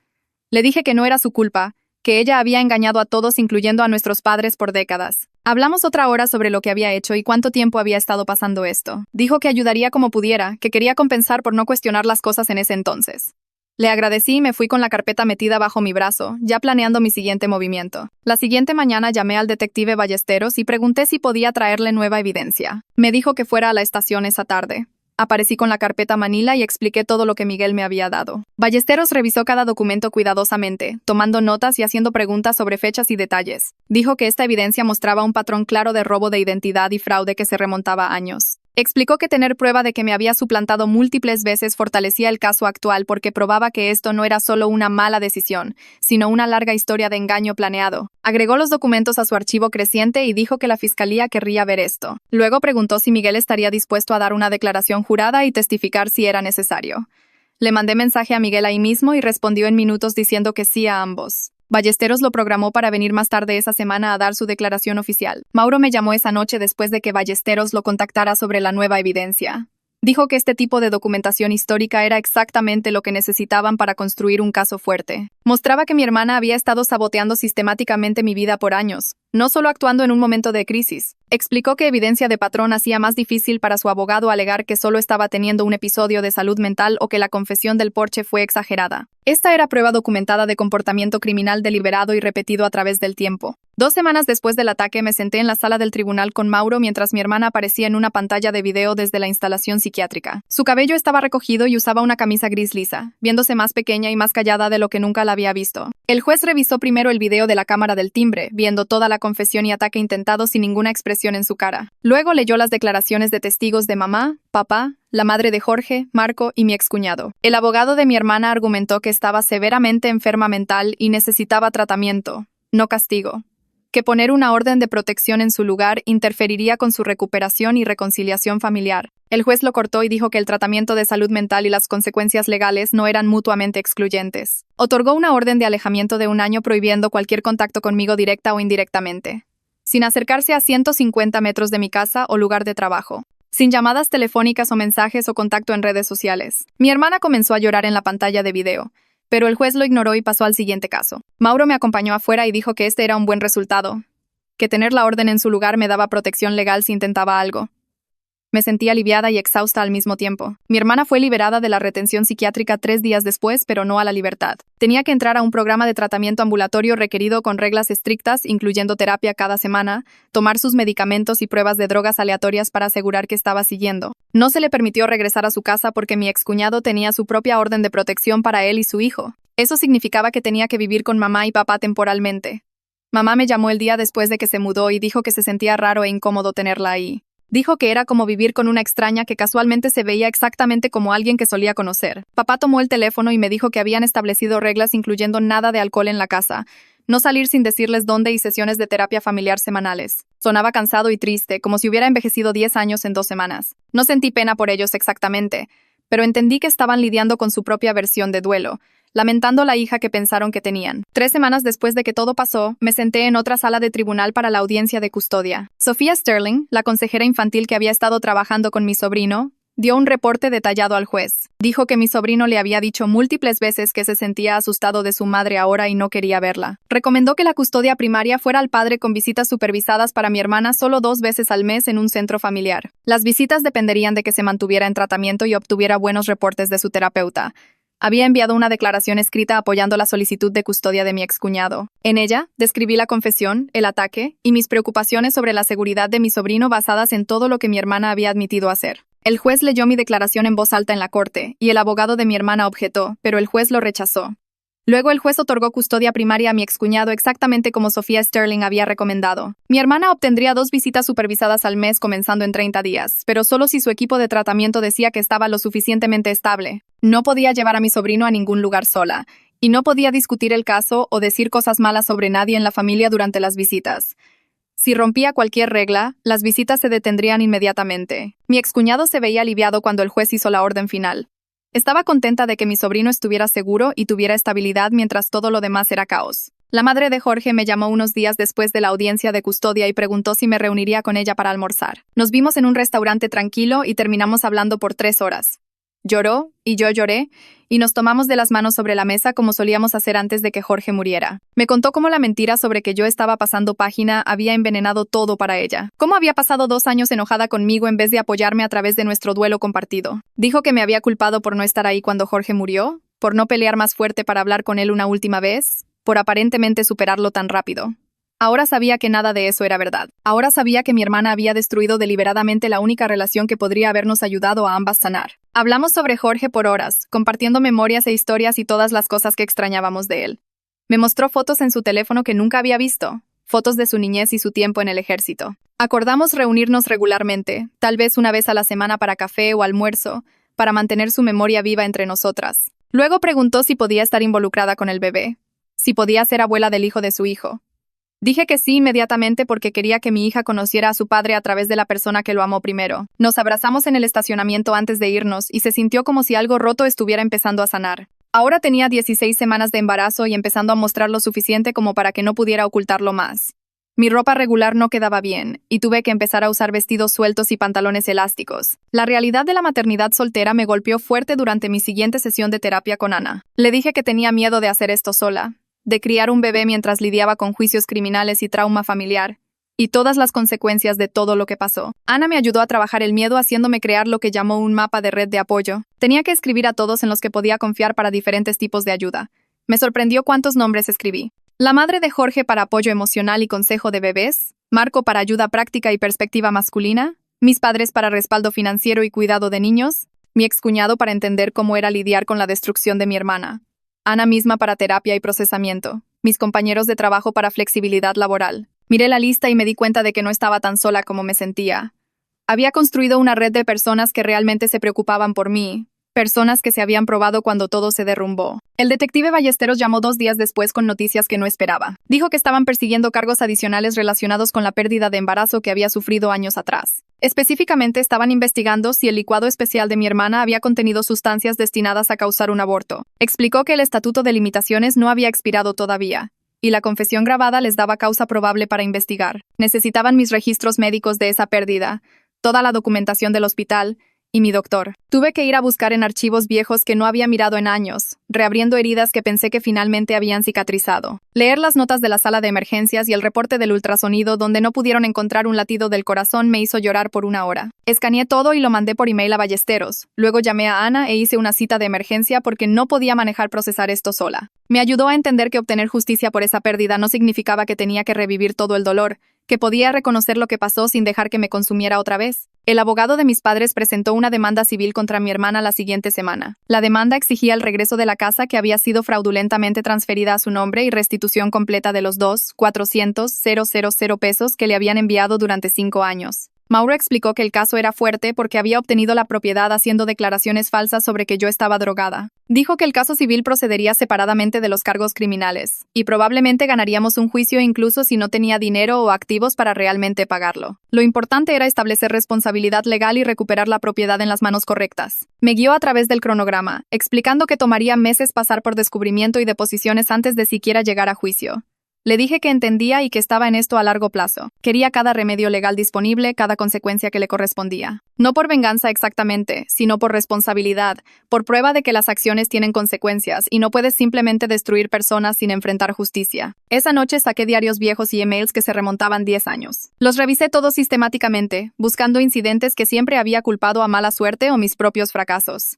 Le dije que no era su culpa, que ella había engañado a todos, incluyendo a nuestros padres, por décadas. Hablamos otra hora sobre lo que había hecho y cuánto tiempo había estado pasando esto. Dijo que ayudaría como pudiera, que quería compensar por no cuestionar las cosas en ese entonces. Le agradecí y me fui con la carpeta metida bajo mi brazo, ya planeando mi siguiente movimiento. La siguiente mañana llamé al detective Ballesteros y pregunté si podía traerle nueva evidencia. Me dijo que fuera a la estación esa tarde. Aparecí con la carpeta manila y expliqué todo lo que Miguel me había dado. Ballesteros revisó cada documento cuidadosamente, tomando notas y haciendo preguntas sobre fechas y detalles. Dijo que esta evidencia mostraba un patrón claro de robo de identidad y fraude que se remontaba a años. Explicó que tener prueba de que me había suplantado múltiples veces fortalecía el caso actual porque probaba que esto no era solo una mala decisión, sino una larga historia de engaño planeado. Agregó los documentos a su archivo creciente y dijo que la fiscalía querría ver esto. Luego preguntó si Miguel estaría dispuesto a dar una declaración jurada y testificar si era necesario. Le mandé mensaje a Miguel ahí mismo y respondió en minutos diciendo que sí a ambos. Ballesteros lo programó para venir más tarde esa semana a dar su declaración oficial. Mauro me llamó esa noche después de que Ballesteros lo contactara sobre la nueva evidencia. Dijo que este tipo de documentación histórica era exactamente lo que necesitaban para construir un caso fuerte. Mostraba que mi hermana había estado saboteando sistemáticamente mi vida por años, no solo actuando en un momento de crisis. Explicó que evidencia de patrón hacía más difícil para su abogado alegar que solo estaba teniendo un episodio de salud mental o que la confesión del Porsche fue exagerada. Esta era prueba documentada de comportamiento criminal deliberado y repetido a través del tiempo. 2 semanas después del ataque me senté en la sala del tribunal con Mauro mientras mi hermana aparecía en una pantalla de video desde la instalación psiquiátrica. Su cabello estaba recogido y usaba una camisa gris lisa, viéndose más pequeña y más callada de lo que nunca la había visto. El juez revisó primero el video de la cámara del timbre, viendo toda la confesión y ataque intentado sin ninguna expresión en su cara. Luego leyó las declaraciones de testigos de mamá, papá, la madre de Jorge, Marco y mi excuñado. El abogado de mi hermana argumentó que estaba severamente enferma mental y necesitaba tratamiento, no castigo. Que poner una orden de protección en su lugar interferiría con su recuperación y reconciliación familiar. El juez lo cortó y dijo que el tratamiento de salud mental y las consecuencias legales no eran mutuamente excluyentes. Otorgó una orden de alejamiento de 1 año prohibiendo cualquier contacto conmigo directa o indirectamente, sin acercarse a 150 metros de mi casa o lugar de trabajo, sin llamadas telefónicas o mensajes o contacto en redes sociales. Mi hermana comenzó a llorar en la pantalla de video, pero el juez lo ignoró y pasó al siguiente caso. Mauro me acompañó afuera y dijo que este era un buen resultado, que tener la orden en su lugar me daba protección legal si intentaba algo. Me sentí aliviada y exhausta al mismo tiempo. Mi hermana fue liberada de la retención psiquiátrica 3 días después, pero no a la libertad. Tenía que entrar a un programa de tratamiento ambulatorio requerido con reglas estrictas, incluyendo terapia cada semana, tomar sus medicamentos y pruebas de drogas aleatorias para asegurar que estaba siguiendo. No se le permitió regresar a su casa porque mi excuñado tenía su propia orden de protección para él y su hijo. Eso significaba que tenía que vivir con mamá y papá temporalmente. Mamá me llamó el día después de que se mudó y dijo que se sentía raro e incómodo tenerla ahí. Dijo que era como vivir con una extraña que casualmente se veía exactamente como alguien que solía conocer. Papá tomó el teléfono y me dijo que habían establecido reglas incluyendo nada de alcohol en la casa, no salir sin decirles dónde y sesiones de terapia familiar semanales. Sonaba cansado y triste, como si hubiera envejecido 10 años en 2 semanas. No sentí pena por ellos exactamente, pero entendí que estaban lidiando con su propia versión de duelo, lamentando la hija que pensaron que tenían. 3 semanas después de que todo pasó, me senté en otra sala de tribunal para la audiencia de custodia. Sofía Sterling, la consejera infantil que había estado trabajando con mi sobrino, dio un reporte detallado al juez. Dijo que mi sobrino le había dicho múltiples veces que se sentía asustado de su madre ahora y no quería verla. Recomendó que la custodia primaria fuera al padre con visitas supervisadas para mi hermana solo 2 veces al mes en un centro familiar. Las visitas dependerían de que se mantuviera en tratamiento y obtuviera buenos reportes de su terapeuta. Había enviado una declaración escrita apoyando la solicitud de custodia de mi excuñado. En ella, describí la confesión, el ataque y mis preocupaciones sobre la seguridad de mi sobrino basadas en todo lo que mi hermana había admitido hacer. El juez leyó mi declaración en voz alta en la corte, y el abogado de mi hermana objetó, pero el juez lo rechazó. Luego el juez otorgó custodia primaria a mi excuñado exactamente como Sofía Sterling había recomendado. Mi hermana obtendría 2 visitas supervisadas al mes comenzando en 30 días, pero solo si su equipo de tratamiento decía que estaba lo suficientemente estable. No podía llevar a mi sobrino a ningún lugar sola, y no podía discutir el caso o decir cosas malas sobre nadie en la familia durante las visitas. Si rompía cualquier regla, las visitas se detendrían inmediatamente. Mi excuñado se veía aliviado cuando el juez hizo la orden final. Estaba contenta de que mi sobrino estuviera seguro y tuviera estabilidad mientras todo lo demás era caos. La madre de Jorge me llamó unos días después de la audiencia de custodia y preguntó si me reuniría con ella para almorzar. Nos vimos en un restaurante tranquilo y terminamos hablando por 3 horas. Lloró, y yo lloré, y nos tomamos de las manos sobre la mesa como solíamos hacer antes de que Jorge muriera. Me contó cómo la mentira sobre que yo estaba pasando página había envenenado todo para ella. Cómo había pasado 2 años enojada conmigo en vez de apoyarme a través de nuestro duelo compartido. Dijo que me había culpado por no estar ahí cuando Jorge murió, por no pelear más fuerte para hablar con él una última vez, por aparentemente superarlo tan rápido. Ahora sabía que nada de eso era verdad. Ahora sabía que mi hermana había destruido deliberadamente la única relación que podría habernos ayudado a ambas sanar. Hablamos sobre Jorge por horas, compartiendo memorias e historias y todas las cosas que extrañábamos de él. Me mostró fotos en su teléfono que nunca había visto, fotos de su niñez y su tiempo en el ejército. Acordamos reunirnos regularmente, tal vez una vez a la semana para café o almuerzo, para mantener su memoria viva entre nosotras. Luego preguntó si podía estar involucrada con el bebé, si podía ser abuela del hijo de su hijo. Dije que sí inmediatamente porque quería que mi hija conociera a su padre a través de la persona que lo amó primero. Nos abrazamos en el estacionamiento antes de irnos y se sintió como si algo roto estuviera empezando a sanar. Ahora tenía 16 semanas de embarazo y empezando a mostrar lo suficiente como para que no pudiera ocultarlo más. Mi ropa regular no quedaba bien, y tuve que empezar a usar vestidos sueltos y pantalones elásticos. La realidad de la maternidad soltera me golpeó fuerte durante mi siguiente sesión de terapia con Ana. Le dije que tenía miedo de hacer esto sola, de criar un bebé mientras lidiaba con juicios criminales y trauma familiar, y todas las consecuencias de todo lo que pasó. Ana me ayudó a trabajar el miedo haciéndome crear lo que llamó un mapa de red de apoyo. Tenía que escribir a todos en los que podía confiar para diferentes tipos de ayuda. Me sorprendió cuántos nombres escribí. La madre de Jorge para apoyo emocional y consejo de bebés, Marco para ayuda práctica y perspectiva masculina, mis padres para respaldo financiero y cuidado de niños, mi excuñado para entender cómo era lidiar con la destrucción de mi hermana, Ana misma para terapia y procesamiento, mis compañeros de trabajo para flexibilidad laboral. Miré la lista y me di cuenta de que no estaba tan sola como me sentía. Había construido una red de personas que realmente se preocupaban por mí, personas que se habían probado cuando todo se derrumbó. El detective Ballesteros llamó 2 días después con noticias que no esperaba. Dijo que estaban persiguiendo cargos adicionales relacionados con la pérdida de embarazo que había sufrido años atrás. Específicamente estaban investigando si el licuado especial de mi hermana había contenido sustancias destinadas a causar un aborto. Explicó que el estatuto de limitaciones no había expirado todavía, y la confesión grabada les daba causa probable para investigar. Necesitaban mis registros médicos de esa pérdida, toda la documentación del hospital, y mi doctor. Tuve que ir a buscar en archivos viejos que no había mirado en años, reabriendo heridas que pensé que finalmente habían cicatrizado. Leer las notas de la sala de emergencias y el reporte del ultrasonido donde no pudieron encontrar un latido del corazón me hizo llorar por 1 hora. Escaneé todo y lo mandé por email a Ballesteros. Luego llamé a Ana e hice una cita de emergencia porque no podía procesar esto sola. Me ayudó a entender que obtener justicia por esa pérdida no significaba que tenía que revivir todo el dolor, que podía reconocer lo que pasó sin dejar que me consumiera otra vez. El abogado de mis padres presentó una demanda civil contra mi hermana la siguiente semana. La demanda exigía el regreso de la casa que había sido fraudulentamente transferida a su nombre y restitución completa de los 2,400,000 pesos que le habían enviado durante 5 años. Mauro explicó que el caso era fuerte porque había obtenido la propiedad haciendo declaraciones falsas sobre que yo estaba drogada. Dijo que el caso civil procedería separadamente de los cargos criminales, y probablemente ganaríamos un juicio incluso si no tenía dinero o activos para realmente pagarlo. Lo importante era establecer responsabilidad legal y recuperar la propiedad en las manos correctas. Me guió a través del cronograma, explicando que tomaría meses pasar por descubrimiento y deposiciones antes de siquiera llegar a juicio. Le dije que entendía y que estaba en esto a largo plazo. Quería cada remedio legal disponible, cada consecuencia que le correspondía. No por venganza exactamente, sino por responsabilidad, por prueba de que las acciones tienen consecuencias y no puedes simplemente destruir personas sin enfrentar justicia. Esa noche saqué diarios viejos y emails que se remontaban 10 años. Los revisé todos sistemáticamente, buscando incidentes que siempre había culpado a mala suerte o mis propios fracasos.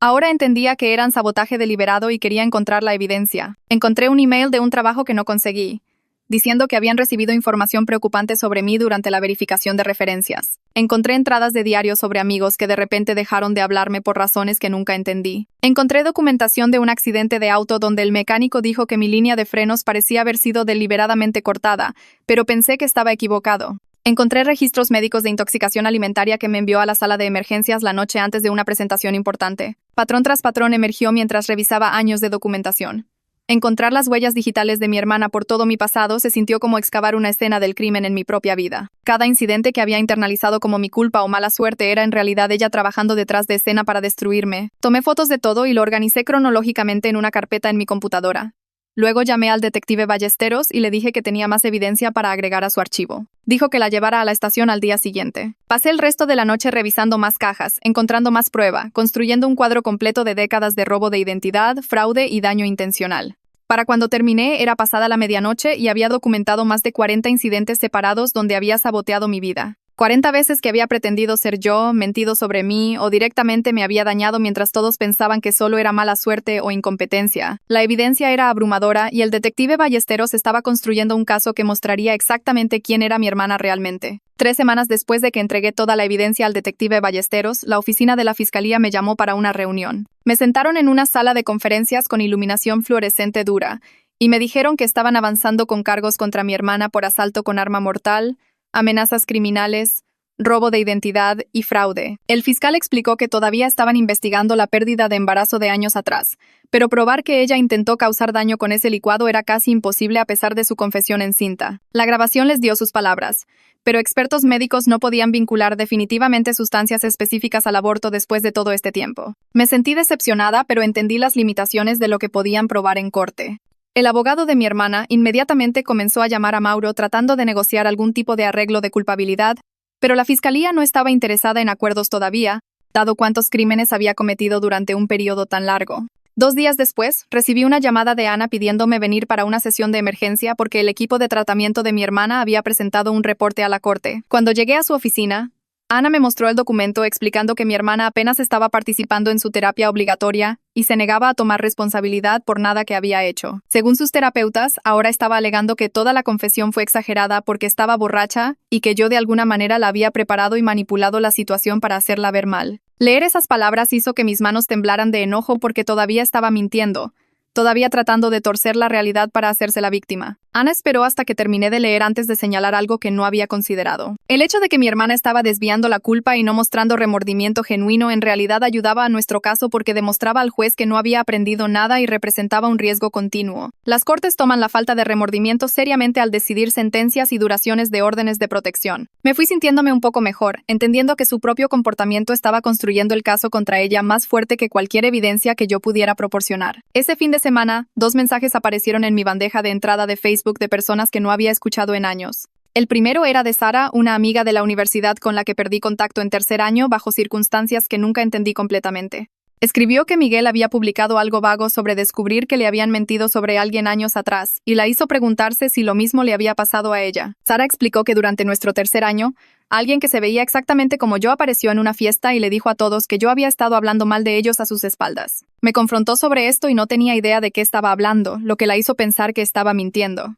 Ahora entendía que eran sabotaje deliberado y quería encontrar la evidencia. Encontré un email de un trabajo que no conseguí, diciendo que habían recibido información preocupante sobre mí durante la verificación de referencias. Encontré entradas de diario sobre amigos que de repente dejaron de hablarme por razones que nunca entendí. Encontré documentación de un accidente de auto donde el mecánico dijo que mi línea de frenos parecía haber sido deliberadamente cortada, pero pensé que estaba equivocado. Encontré registros médicos de intoxicación alimentaria que me envió a la sala de emergencias la noche antes de una presentación importante. Patrón tras patrón emergió mientras revisaba años de documentación. Encontrar las huellas digitales de mi hermana por todo mi pasado se sintió como excavar una escena del crimen en mi propia vida. Cada incidente que había internalizado como mi culpa o mala suerte era en realidad ella trabajando detrás de escena para destruirme. Tomé fotos de todo y lo organicé cronológicamente en una carpeta en mi computadora. Luego llamé al detective Ballesteros y le dije que tenía más evidencia para agregar a su archivo. Dijo que la llevara a la estación al día siguiente. Pasé el resto de la noche revisando más cajas, encontrando más prueba, construyendo un cuadro completo de décadas de robo de identidad, fraude y daño intencional. Para cuando terminé era pasada la medianoche y había documentado más de 40 incidentes separados donde había saboteado mi vida. 40 veces que había pretendido ser yo, mentido sobre mí o directamente me había dañado mientras todos pensaban que solo era mala suerte o incompetencia. La evidencia era abrumadora y el detective Ballesteros estaba construyendo un caso que mostraría exactamente quién era mi hermana realmente. 3 semanas después de que entregué toda la evidencia al detective Ballesteros, la oficina de la fiscalía me llamó para una reunión. Me sentaron en una sala de conferencias con iluminación fluorescente dura y me dijeron que estaban avanzando con cargos contra mi hermana por asalto con arma mortal, amenazas criminales, robo de identidad y fraude. El fiscal explicó que todavía estaban investigando la pérdida de embarazo de años atrás, pero probar que ella intentó causar daño con ese licuado era casi imposible a pesar de su confesión en cinta. La grabación les dio sus palabras, pero expertos médicos no podían vincular definitivamente sustancias específicas al aborto después de todo este tiempo. Me sentí decepcionada, pero entendí las limitaciones de lo que podían probar en corte. El abogado de mi hermana inmediatamente comenzó a llamar a Mauro tratando de negociar algún tipo de arreglo de culpabilidad, pero la fiscalía no estaba interesada en acuerdos todavía, dado cuántos crímenes había cometido durante un periodo tan largo. 2 días después, recibí una llamada de Ana pidiéndome venir para una sesión de emergencia porque el equipo de tratamiento de mi hermana había presentado un reporte a la corte. Cuando llegué a su oficina, Ana me mostró el documento explicando que mi hermana apenas estaba participando en su terapia obligatoria y se negaba a tomar responsabilidad por nada que había hecho. Según sus terapeutas, ahora estaba alegando que toda la confesión fue exagerada porque estaba borracha y que yo de alguna manera la había preparado y manipulado la situación para hacerla ver mal. Leer esas palabras hizo que mis manos temblaran de enojo porque todavía estaba mintiendo, todavía tratando de torcer la realidad para hacerse la víctima. Ana esperó hasta que terminé de leer antes de señalar algo que no había considerado. El hecho de que mi hermana estaba desviando la culpa y no mostrando remordimiento genuino en realidad ayudaba a nuestro caso porque demostraba al juez que no había aprendido nada y representaba un riesgo continuo. Las cortes toman la falta de remordimiento seriamente al decidir sentencias y duraciones de órdenes de protección. Me fui sintiéndome un poco mejor, entendiendo que su propio comportamiento estaba construyendo el caso contra ella más fuerte que cualquier evidencia que yo pudiera proporcionar. Ese fin de semana, 2 mensajes aparecieron en mi bandeja de entrada de Facebook de personas que no había escuchado en años. El primero era de Sara, una amiga de la universidad con la que perdí contacto en 3er año bajo circunstancias que nunca entendí completamente. Escribió que Miguel había publicado algo vago sobre descubrir que le habían mentido sobre alguien años atrás, y la hizo preguntarse si lo mismo le había pasado a ella. Sara explicó que durante nuestro 3er año, alguien que se veía exactamente como yo apareció en una fiesta y le dijo a todos que yo había estado hablando mal de ellos a sus espaldas. Me confrontó sobre esto y no tenía idea de qué estaba hablando, lo que la hizo pensar que estaba mintiendo.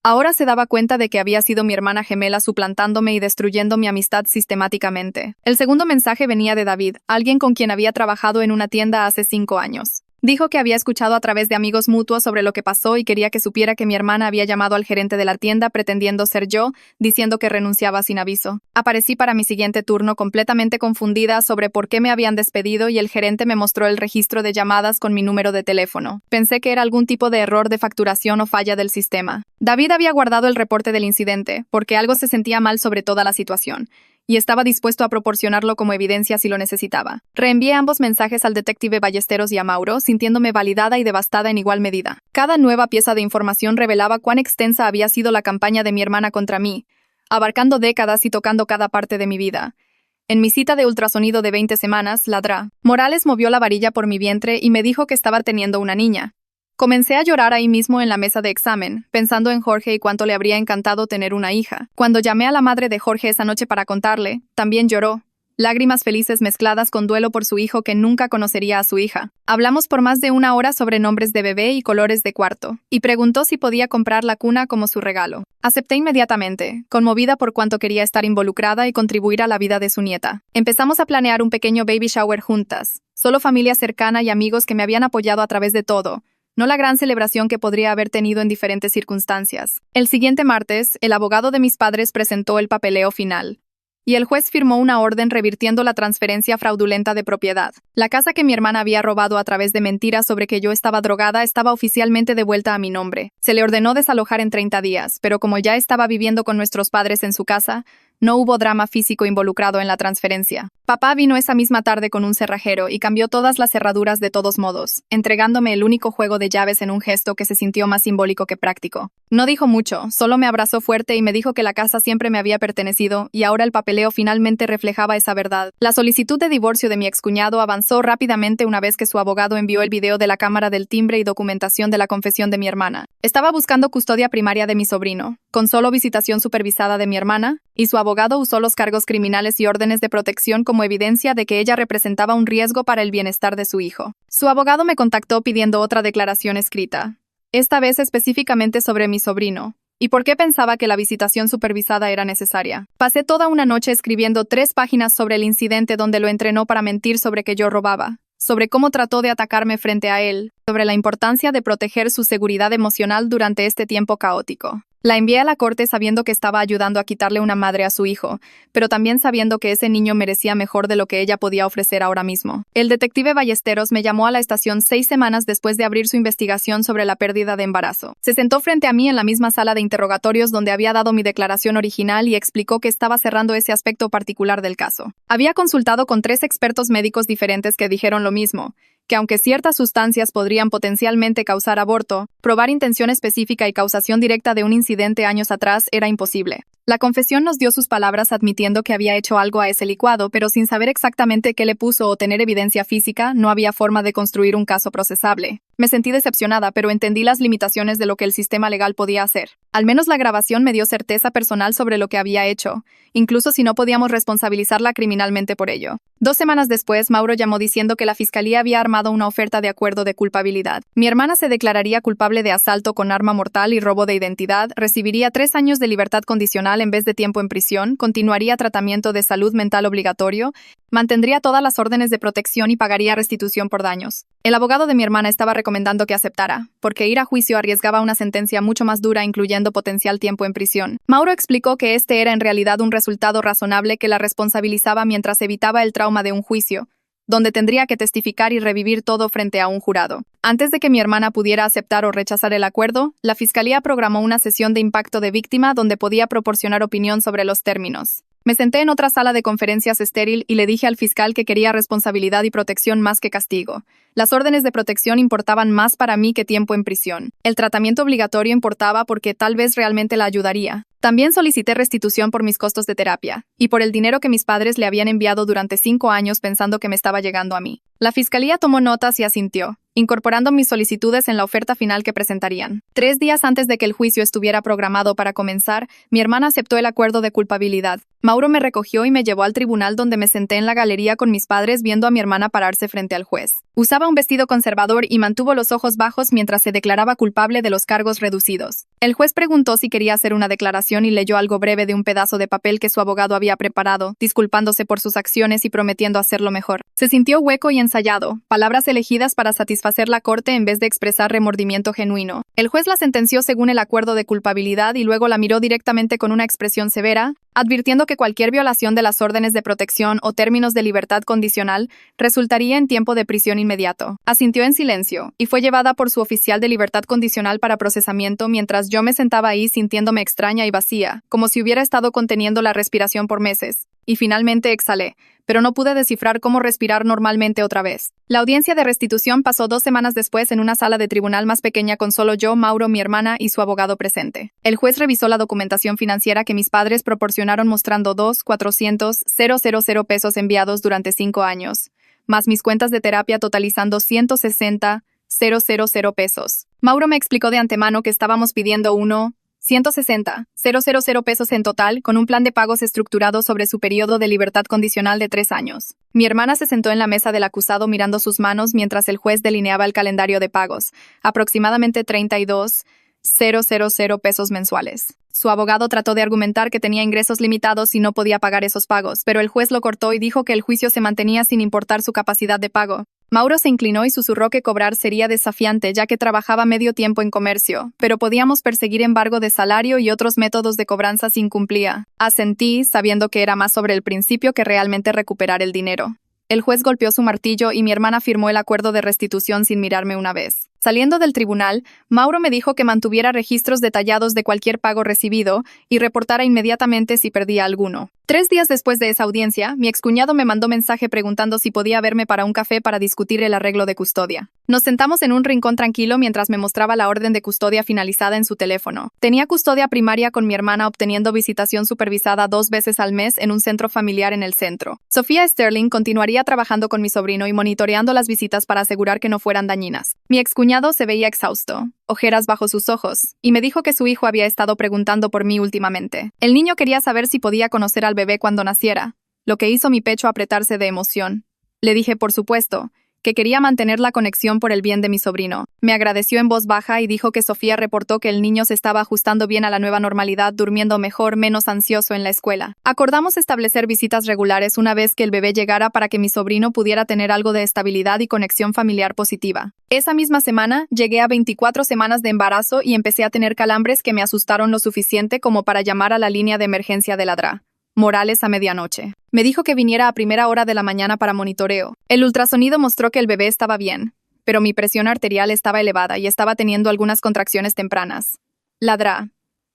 Ahora se daba cuenta de que había sido mi hermana gemela suplantándome y destruyendo mi amistad sistemáticamente. El segundo mensaje venía de David, alguien con quien había trabajado en una tienda hace 5 años. Dijo que había escuchado a través de amigos mutuos sobre lo que pasó y quería que supiera que mi hermana había llamado al gerente de la tienda pretendiendo ser yo, diciendo que renunciaba sin aviso. Aparecí para mi siguiente turno completamente confundida sobre por qué me habían despedido y el gerente me mostró el registro de llamadas con mi número de teléfono. Pensé que era algún tipo de error de facturación o falla del sistema. David había guardado el reporte del incidente, porque algo se sentía mal sobre toda la situación, y estaba dispuesto a proporcionarlo como evidencia si lo necesitaba. Reenvié ambos mensajes al detective Ballesteros y a Mauro, sintiéndome validada y devastada en igual medida. Cada nueva pieza de información revelaba cuán extensa había sido la campaña de mi hermana contra mí, abarcando décadas y tocando cada parte de mi vida. En mi cita de ultrasonido de 20 semanas, ladrá. Morales movió la varilla por mi vientre y me dijo que estaba teniendo una niña. Comencé a llorar ahí mismo en la mesa de examen, pensando en Jorge y cuánto le habría encantado tener una hija. Cuando llamé a la madre de Jorge esa noche para contarle, también lloró, lágrimas felices mezcladas con duelo por su hijo que nunca conocería a su hija. Hablamos por más de 1 hora sobre nombres de bebé y colores de cuarto, y preguntó si podía comprar la cuna como su regalo. Acepté inmediatamente, conmovida por cuánto quería estar involucrada y contribuir a la vida de su nieta. Empezamos a planear un pequeño baby shower juntas, solo familia cercana y amigos que me habían apoyado a través de todo, no la gran celebración que podría haber tenido en diferentes circunstancias. El siguiente martes, el abogado de mis padres presentó el papeleo final, y el juez firmó una orden revirtiendo la transferencia fraudulenta de propiedad. La casa que mi hermana había robado a través de mentiras sobre que yo estaba drogada estaba oficialmente devuelta a mi nombre. Se le ordenó desalojar en 30 días, pero como ya estaba viviendo con nuestros padres en su casa, No hubo drama físico involucrado en la transferencia. Papá vino esa misma tarde con un cerrajero y cambió todas las cerraduras de todos modos, entregándome el único juego de llaves en un gesto que se sintió más simbólico que práctico. No dijo mucho, solo me abrazó fuerte y me dijo que la casa siempre me había pertenecido y ahora el papeleo finalmente reflejaba esa verdad. La solicitud de divorcio de mi excuñado avanzó rápidamente una vez que su abogado envió el video de la cámara del timbre y documentación de la confesión de mi hermana. Estaba buscando custodia primaria de mi sobrino, con solo visitación supervisada de mi hermana, y su abogado usó los cargos criminales y órdenes de protección como evidencia de que ella representaba un riesgo para el bienestar de su hijo. Su abogado me contactó pidiendo otra declaración escrita, esta vez específicamente sobre mi sobrino, y por qué pensaba que la visitación supervisada era necesaria. Pasé toda una noche escribiendo 3 páginas sobre el incidente donde lo entrenó para mentir sobre que yo robaba, sobre cómo trató de atacarme frente a él, sobre la importancia de proteger su seguridad emocional durante este tiempo caótico. La envié a la corte sabiendo que estaba ayudando a quitarle una madre a su hijo, pero también sabiendo que ese niño merecía mejor de lo que ella podía ofrecer ahora mismo. El detective Ballesteros me llamó a la estación 6 semanas después de abrir su investigación sobre la pérdida de embarazo. Se sentó frente a mí en la misma sala de interrogatorios donde había dado mi declaración original y explicó que estaba cerrando ese aspecto particular del caso. Había consultado con 3 expertos médicos diferentes que dijeron lo mismo, que aunque ciertas sustancias podrían potencialmente causar aborto, probar intención específica y causación directa de un incidente años atrás era imposible. La confesión nos dio sus palabras admitiendo que había hecho algo a ese licuado, pero sin saber exactamente qué le puso o tener evidencia física, no había forma de construir un caso procesable. Me sentí decepcionada, pero entendí las limitaciones de lo que el sistema legal podía hacer. Al menos la grabación me dio certeza personal sobre lo que había hecho, incluso si no podíamos responsabilizarla criminalmente por ello. 2 semanas después, Mauro llamó diciendo que la fiscalía había armado una oferta de acuerdo de culpabilidad. Mi hermana se declararía culpable de asalto con arma mortal y robo de identidad, recibiría 3 años de libertad condicional en vez de tiempo en prisión, continuaría tratamiento de salud mental obligatorio, mantendría todas las órdenes de protección y pagaría restitución por daños. El abogado de mi hermana estaba recomendando que aceptara, porque ir a juicio arriesgaba una sentencia mucho más dura, incluyendo potencial tiempo en prisión. Mauro explicó que este era en realidad un resultado razonable que la responsabilizaba mientras evitaba el trauma de un juicio, donde tendría que testificar y revivir todo frente a un jurado. Antes de que mi hermana pudiera aceptar o rechazar el acuerdo, la fiscalía programó una sesión de impacto de víctima donde podía proporcionar opinión sobre los términos. Me senté en otra sala de conferencias estéril y le dije al fiscal que quería responsabilidad y protección más que castigo. Las órdenes de protección importaban más para mí que tiempo en prisión. El tratamiento obligatorio importaba porque tal vez realmente la ayudaría. También solicité restitución por mis costos de terapia, y por el dinero que mis padres le habían enviado durante 5 años pensando que me estaba llegando a mí. La fiscalía tomó notas y asintió, incorporando mis solicitudes en la oferta final que presentarían. 3 días antes de que el juicio estuviera programado para comenzar, mi hermana aceptó el acuerdo de culpabilidad. Mauro me recogió y me llevó al tribunal donde me senté en la galería con mis padres viendo a mi hermana pararse frente al juez. Usaba un vestido conservador y mantuvo los ojos bajos mientras se declaraba culpable de los cargos reducidos. El juez preguntó si quería hacer una declaración y leyó algo breve de un pedazo de papel que su abogado había preparado, disculpándose por sus acciones y prometiendo hacerlo mejor. Se sintió hueco y ensayado, palabras elegidas para satisfacer la corte en vez de expresar remordimiento genuino. El juez la sentenció según el acuerdo de culpabilidad y luego la miró directamente con una expresión severa, advirtiendo que cualquier violación de las órdenes de protección o términos de libertad condicional resultaría en tiempo de prisión inmediato. Asintió en silencio, y fue llevada por su oficial de libertad condicional para procesamiento mientras yo me sentaba ahí sintiéndome extraña y vacía, como si hubiera estado conteniendo la respiración por meses. Y finalmente exhalé, pero no pude descifrar cómo respirar normalmente otra vez. La audiencia de restitución pasó 2 semanas después en una sala de tribunal más pequeña con solo yo, Mauro, mi hermana y su abogado presente. El juez revisó la documentación financiera que mis padres proporcionaron mostrando 2,400,000 pesos enviados durante 5 años, más mis cuentas de terapia totalizando 160,000 pesos. Mauro me explicó de antemano que estábamos pidiendo 160,000 pesos en total, con un plan de pagos estructurado sobre su periodo de libertad condicional de 3 años. Mi hermana se sentó en la mesa del acusado mirando sus manos mientras el juez delineaba el calendario de pagos, aproximadamente 32,000 pesos mensuales. Su abogado trató de argumentar que tenía ingresos limitados y no podía pagar esos pagos, pero el juez lo cortó y dijo que el juicio se mantenía sin importar su capacidad de pago. Mauro se inclinó y susurró que cobrar sería desafiante ya que trabajaba medio tiempo en comercio, pero podíamos perseguir embargo de salario y otros métodos de cobranza si incumplía. Asentí, sabiendo que era más sobre el principio que realmente recuperar el dinero. El juez golpeó su martillo y mi hermana firmó el acuerdo de restitución sin mirarme una vez. Saliendo del tribunal, Mauro me dijo que mantuviera registros detallados de cualquier pago recibido y reportara inmediatamente si perdía alguno. 3 días después de esa audiencia, mi excuñado me mandó mensaje preguntando si podía verme para un café para discutir el arreglo de custodia. Nos sentamos en un rincón tranquilo mientras me mostraba la orden de custodia finalizada en su teléfono. Tenía custodia primaria con mi hermana obteniendo visitación supervisada 2 veces al mes en un centro familiar en el centro. Sofía Sterling continuaría trabajando con mi sobrino y monitoreando las visitas para asegurar que no fueran dañinas. Mi excuñado se veía exhausto, ojeras bajo sus ojos, y me dijo que su hijo había estado preguntando por mí últimamente. El niño quería saber si podía conocer al bebé cuando naciera, lo que hizo mi pecho apretarse de emoción. Le dije, por supuesto, que quería mantener la conexión por el bien de mi sobrino. Me agradeció en voz baja y dijo que Sofía reportó que el niño se estaba ajustando bien a la nueva normalidad, durmiendo mejor, menos ansioso en la escuela. Acordamos establecer visitas regulares una vez que el bebé llegara para que mi sobrino pudiera tener algo de estabilidad y conexión familiar positiva. Esa misma semana, llegué a 24 semanas de embarazo y empecé a tener calambres que me asustaron lo suficiente como para llamar a la línea de emergencia de la DRA. Morales a medianoche. Me dijo que viniera a primera hora de la mañana para monitoreo. El ultrasonido mostró que el bebé estaba bien, pero mi presión arterial estaba elevada y estaba teniendo algunas contracciones tempranas. La DRA.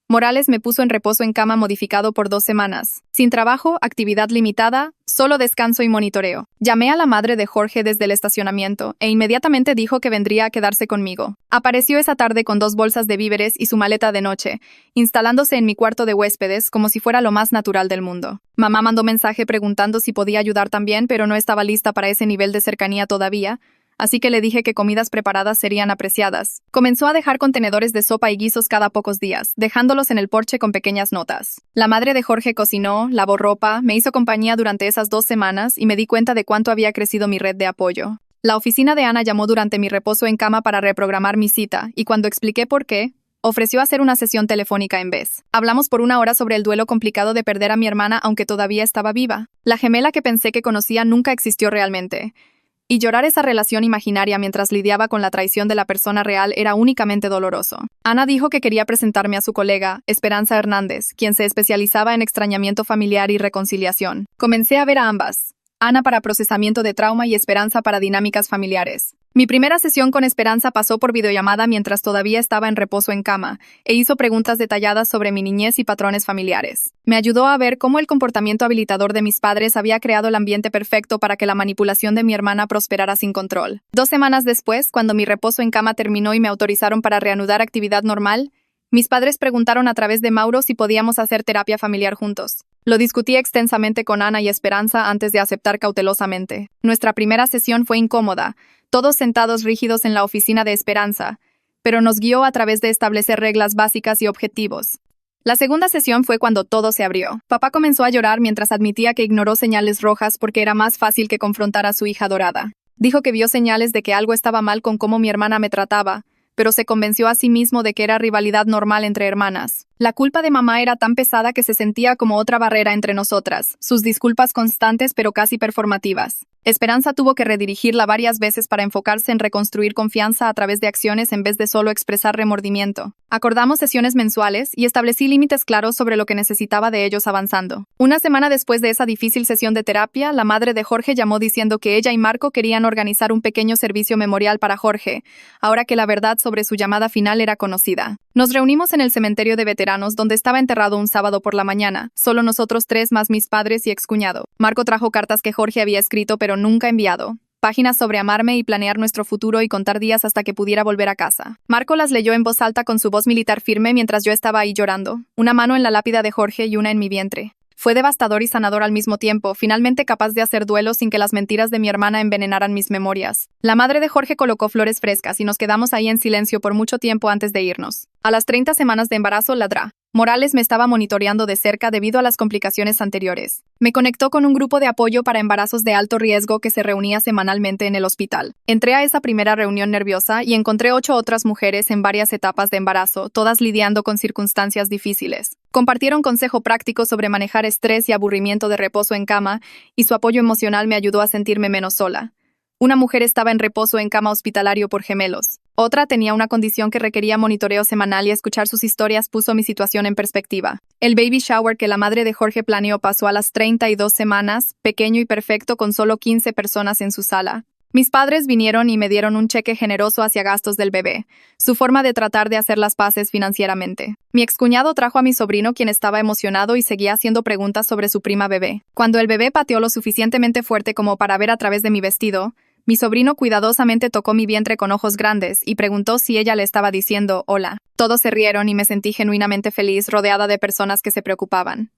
Morales me puso en reposo en cama modificado por 2 semanas. Sin trabajo, actividad limitada, solo descanso y monitoreo. Llamé a la madre de Jorge desde el estacionamiento e inmediatamente dijo que vendría a quedarse conmigo. Apareció esa tarde con 2 bolsas de víveres y su maleta de noche, instalándose en mi cuarto de huéspedes como si fuera lo más natural del mundo. Mamá mandó mensaje preguntando si podía ayudar también, pero no estaba lista para ese nivel de cercanía todavía, así que le dije que comidas preparadas serían apreciadas. Comenzó a dejar contenedores de sopa y guisos cada pocos días, dejándolos en el porche con pequeñas notas. La madre de Jorge cocinó, lavó ropa, me hizo compañía durante esas 2 semanas y me di cuenta de cuánto había crecido mi red de apoyo. La oficina de Ana llamó durante mi reposo en cama para reprogramar mi cita, y cuando expliqué por qué, ofreció hacer una sesión telefónica en vez. Hablamos por 1 hora sobre el duelo complicado de perder a mi hermana aunque todavía estaba viva. La gemela que pensé que conocía nunca existió realmente. Y llorar esa relación imaginaria mientras lidiaba con la traición de la persona real era únicamente doloroso. Ana dijo que quería presentarme a su colega, Esperanza Hernández, quien se especializaba en extrañamiento familiar y reconciliación. Comencé a ver a ambas. Ana para procesamiento de trauma y Esperanza para dinámicas familiares. Mi primera sesión con Esperanza pasó por videollamada mientras todavía estaba en reposo en cama, e hizo preguntas detalladas sobre mi niñez y patrones familiares. Me ayudó a ver cómo el comportamiento habilitador de mis padres había creado el ambiente perfecto para que la manipulación de mi hermana prosperara sin control. 2 semanas después, cuando mi reposo en cama terminó y me autorizaron para reanudar actividad normal, mis padres preguntaron a través de Mauro si podíamos hacer terapia familiar juntos. Lo discutí extensamente con Ana y Esperanza antes de aceptar cautelosamente. Nuestra primera sesión fue incómoda, todos sentados rígidos en la oficina de Esperanza, pero nos guió a través de establecer reglas básicas y objetivos. La segunda sesión fue cuando todo se abrió. Papá comenzó a llorar mientras admitía que ignoró señales rojas porque era más fácil que confrontar a su hija adorada. Dijo que vio señales de que algo estaba mal con cómo mi hermana me trataba, pero se convenció a sí mismo de que era rivalidad normal entre hermanas. La culpa de mamá era tan pesada que se sentía como otra barrera entre nosotras, sus disculpas constantes pero casi performativas. Esperanza tuvo que redirigirla varias veces para enfocarse en reconstruir confianza a través de acciones en vez de solo expresar remordimiento. Acordamos sesiones mensuales y establecí límites claros sobre lo que necesitaba de ellos avanzando. 1 semana después de esa difícil sesión de terapia, la madre de Jorge llamó diciendo que ella y Marco querían organizar un pequeño servicio memorial para Jorge, ahora que la verdad sobre su llamada final era conocida. Nos reunimos en el cementerio de veteranos donde estaba enterrado un sábado por la mañana, solo nosotros 3 más mis padres y excuñado. Marco trajo cartas que Jorge había escrito pero nunca enviado. Páginas sobre amarme y planear nuestro futuro y contar días hasta que pudiera volver a casa. Marco las leyó en voz alta con su voz militar firme mientras yo estaba ahí llorando, una mano en la lápida de Jorge y una en mi vientre. Fue devastador y sanador al mismo tiempo, finalmente capaz de hacer duelo sin que las mentiras de mi hermana envenenaran mis memorias. La madre de Jorge colocó flores frescas y nos quedamos ahí en silencio por mucho tiempo antes de irnos. A las 30 semanas de embarazo, la DRA. Morales me estaba monitoreando de cerca debido a las complicaciones anteriores. Me conectó con un grupo de apoyo para embarazos de alto riesgo que se reunía semanalmente en el hospital. Entré a esa primera reunión nerviosa y encontré 8 otras mujeres en varias etapas de embarazo, todas lidiando con circunstancias difíciles. Compartieron consejo práctico sobre manejar estrés y aburrimiento de reposo en cama, y su apoyo emocional me ayudó a sentirme menos sola. Una mujer estaba en reposo en cama hospitalario por gemelos. Otra tenía una condición que requería monitoreo semanal y escuchar sus historias puso mi situación en perspectiva. El baby shower que la madre de Jorge planeó pasó a las 32 semanas, pequeño y perfecto con solo 15 personas en su sala. Mis padres vinieron y me dieron un cheque generoso hacia gastos del bebé, su forma de tratar de hacer las paces financieramente. Mi excuñado trajo a mi sobrino, quien estaba emocionado y seguía haciendo preguntas sobre su prima bebé. Cuando el bebé pateó lo suficientemente fuerte como para ver a través de mi vestido, mi sobrino cuidadosamente tocó mi vientre con ojos grandes y preguntó si ella le estaba diciendo hola. Todos se rieron y me sentí genuinamente feliz, rodeada de personas que se preocupaban.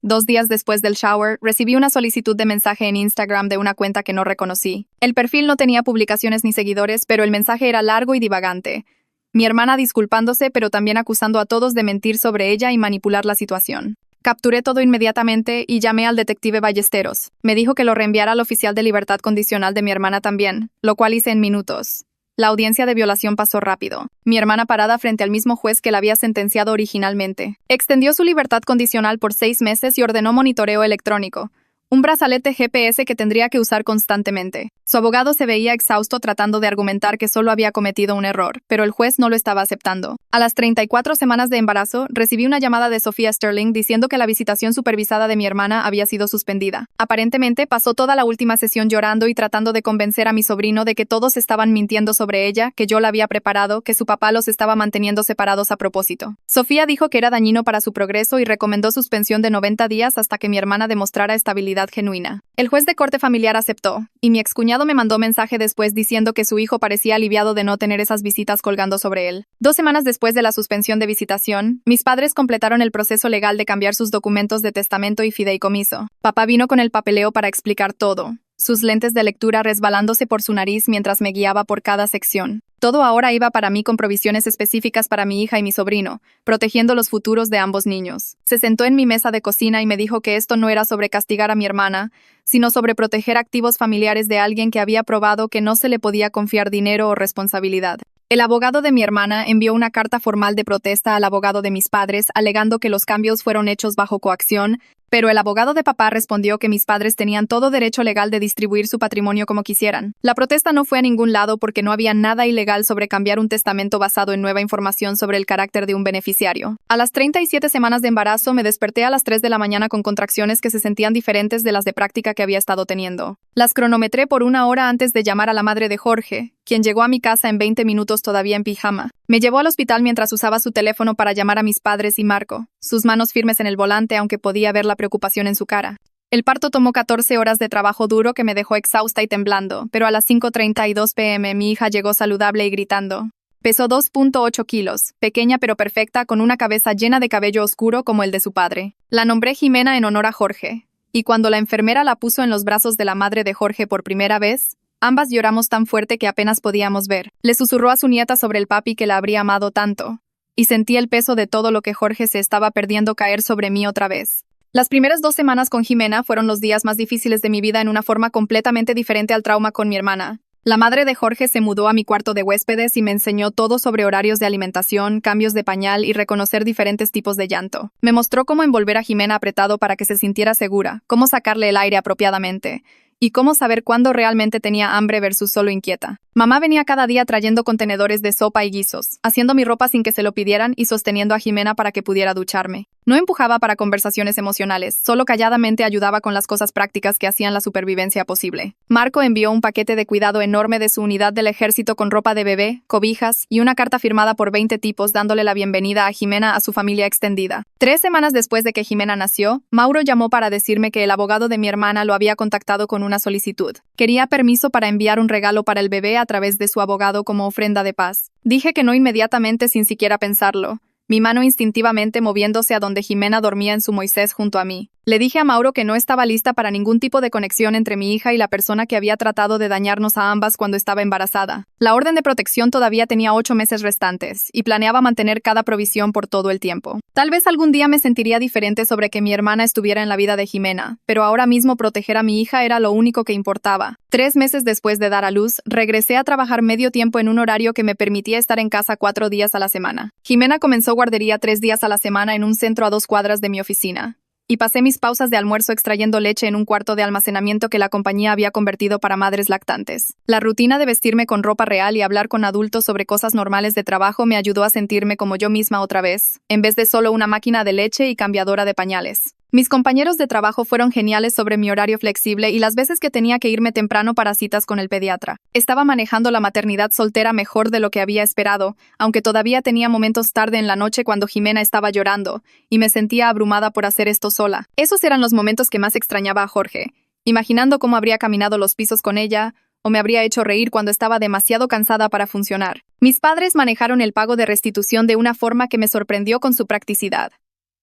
2 días después del shower, recibí una solicitud de mensaje en Instagram de una cuenta que no reconocí. El perfil no tenía publicaciones ni seguidores, pero el mensaje era largo y divagante. Mi hermana disculpándose, pero también acusando a todos de mentir sobre ella y manipular la situación. Capturé todo inmediatamente y llamé al detective Ballesteros. Me dijo que lo reenviara al oficial de libertad condicional de mi hermana también, lo cual hice en minutos. La audiencia de violación pasó rápido. Mi hermana parada frente al mismo juez que la había sentenciado originalmente. Extendió su libertad condicional por 6 meses y ordenó monitoreo electrónico. Un brazalete GPS que tendría que usar constantemente. Su abogado se veía exhausto tratando de argumentar que solo había cometido un error, pero el juez no lo estaba aceptando. A las 34 semanas de embarazo, recibí una llamada de Sofía Sterling diciendo que la visitación supervisada de mi hermana había sido suspendida. Aparentemente, pasó toda la última sesión llorando y tratando de convencer a mi sobrino de que todos estaban mintiendo sobre ella, que yo la había preparado, que su papá los estaba manteniendo separados a propósito. Sofía dijo que era dañino para su progreso y recomendó suspensión de 90 días hasta que mi hermana demostrara estabilidad genuina. El juez de corte familiar aceptó, y mi excuñado me mandó mensaje después diciendo que su hijo parecía aliviado de no tener esas visitas colgando sobre él. 2 semanas después de la suspensión de visitación, mis padres completaron el proceso legal de cambiar sus documentos de testamento y fideicomiso. Papá vino con el papeleo para explicar todo, sus lentes de lectura resbalándose por su nariz mientras me guiaba por cada sección. Todo ahora iba para mí con provisiones específicas para mi hija y mi sobrino, protegiendo los futuros de ambos niños. Se sentó en mi mesa de cocina y me dijo que esto no era sobre castigar a mi hermana, sino sobre proteger activos familiares de alguien que había probado que no se le podía confiar dinero o responsabilidad. El abogado de mi hermana envió una carta formal de protesta al abogado de mis padres, alegando que los cambios fueron hechos bajo coacción, pero el abogado de papá respondió que mis padres tenían todo derecho legal de distribuir su patrimonio como quisieran. La protesta no fue a ningún lado porque no había nada ilegal sobre cambiar un testamento basado en nueva información sobre el carácter de un beneficiario. A las 37 semanas de embarazo me desperté a las 3 de la mañana con contracciones que se sentían diferentes de las de práctica que había estado teniendo. Las cronometré por 1 hora antes de llamar a la madre de Jorge, quien llegó a mi casa en 20 minutos todavía en pijama. Me llevó al hospital mientras usaba su teléfono para llamar a mis padres y Marco, sus manos firmes en el volante aunque podía ver la preocupación en su cara. El parto tomó 14 horas de trabajo duro que me dejó exhausta y temblando, pero a las 5:32 p.m. mi hija llegó saludable y gritando. Pesó 2.8 kilos, pequeña pero perfecta, con una cabeza llena de cabello oscuro como el de su padre. La nombré Jimena en honor a Jorge, y cuando la enfermera la puso en los brazos de la madre de Jorge por primera vez, ambas lloramos tan fuerte que apenas podíamos ver. Le susurró a su nieta sobre el papi que la habría amado tanto, y sentí el peso de todo lo que Jorge se estaba perdiendo caer sobre mí otra vez. Las primeras 2 semanas con Jimena fueron los días más difíciles de mi vida en una forma completamente diferente al trauma con mi hermana. La madre de Jorge se mudó a mi cuarto de huéspedes y me enseñó todo sobre horarios de alimentación, cambios de pañal y reconocer diferentes tipos de llanto. Me mostró cómo envolver a Jimena apretado para que se sintiera segura, cómo sacarle el aire apropiadamente, y cómo saber cuándo realmente tenía hambre versus solo inquieta. Mamá venía cada día trayendo contenedores de sopa y guisos, haciendo mi ropa sin que se lo pidieran y sosteniendo a Jimena para que pudiera ducharme. No empujaba para conversaciones emocionales, solo calladamente ayudaba con las cosas prácticas que hacían la supervivencia posible. Marco envió un paquete de cuidado enorme de su unidad del ejército con ropa de bebé, cobijas y una carta firmada por 20 tipos dándole la bienvenida a Jimena a su familia extendida. 3 semanas después de que Jimena nació, Mauro llamó para decirme que el abogado de mi hermana lo había contactado con una solicitud. Quería permiso para enviar un regalo para el bebé a través de su abogado como ofrenda de paz. Dije que no inmediatamente sin siquiera pensarlo, mi mano instintivamente moviéndose a donde Jimena dormía en su Moisés junto a mí. Le dije a Mauro que no estaba lista para ningún tipo de conexión entre mi hija y la persona que había tratado de dañarnos a ambas cuando estaba embarazada. La orden de protección todavía tenía 8 meses restantes, y planeaba mantener cada provisión por todo el tiempo. Tal vez algún día me sentiría diferente sobre que mi hermana estuviera en la vida de Jimena, pero ahora mismo proteger a mi hija era lo único que importaba. 3 meses después de dar a luz, regresé a trabajar medio tiempo en un horario que me permitía estar en casa 4 días a la semana. Jimena comenzó guardería 3 días a la semana en un centro a 2 cuadras de mi oficina. Y pasé mis pausas de almuerzo extrayendo leche en un cuarto de almacenamiento que la compañía había convertido para madres lactantes. La rutina de vestirme con ropa real y hablar con adultos sobre cosas normales de trabajo me ayudó a sentirme como yo misma otra vez, en vez de solo una máquina de leche y cambiadora de pañales. Mis compañeros de trabajo fueron geniales sobre mi horario flexible y las veces que tenía que irme temprano para citas con el pediatra. Estaba manejando la maternidad soltera mejor de lo que había esperado, aunque todavía tenía momentos tarde en la noche cuando Jimena estaba llorando, y me sentía abrumada por hacer esto sola. Esos eran los momentos que más extrañaba a Jorge, imaginando cómo habría caminado los pisos con ella, o me habría hecho reír cuando estaba demasiado cansada para funcionar. Mis padres manejaron el pago de restitución de una forma que me sorprendió con su practicidad.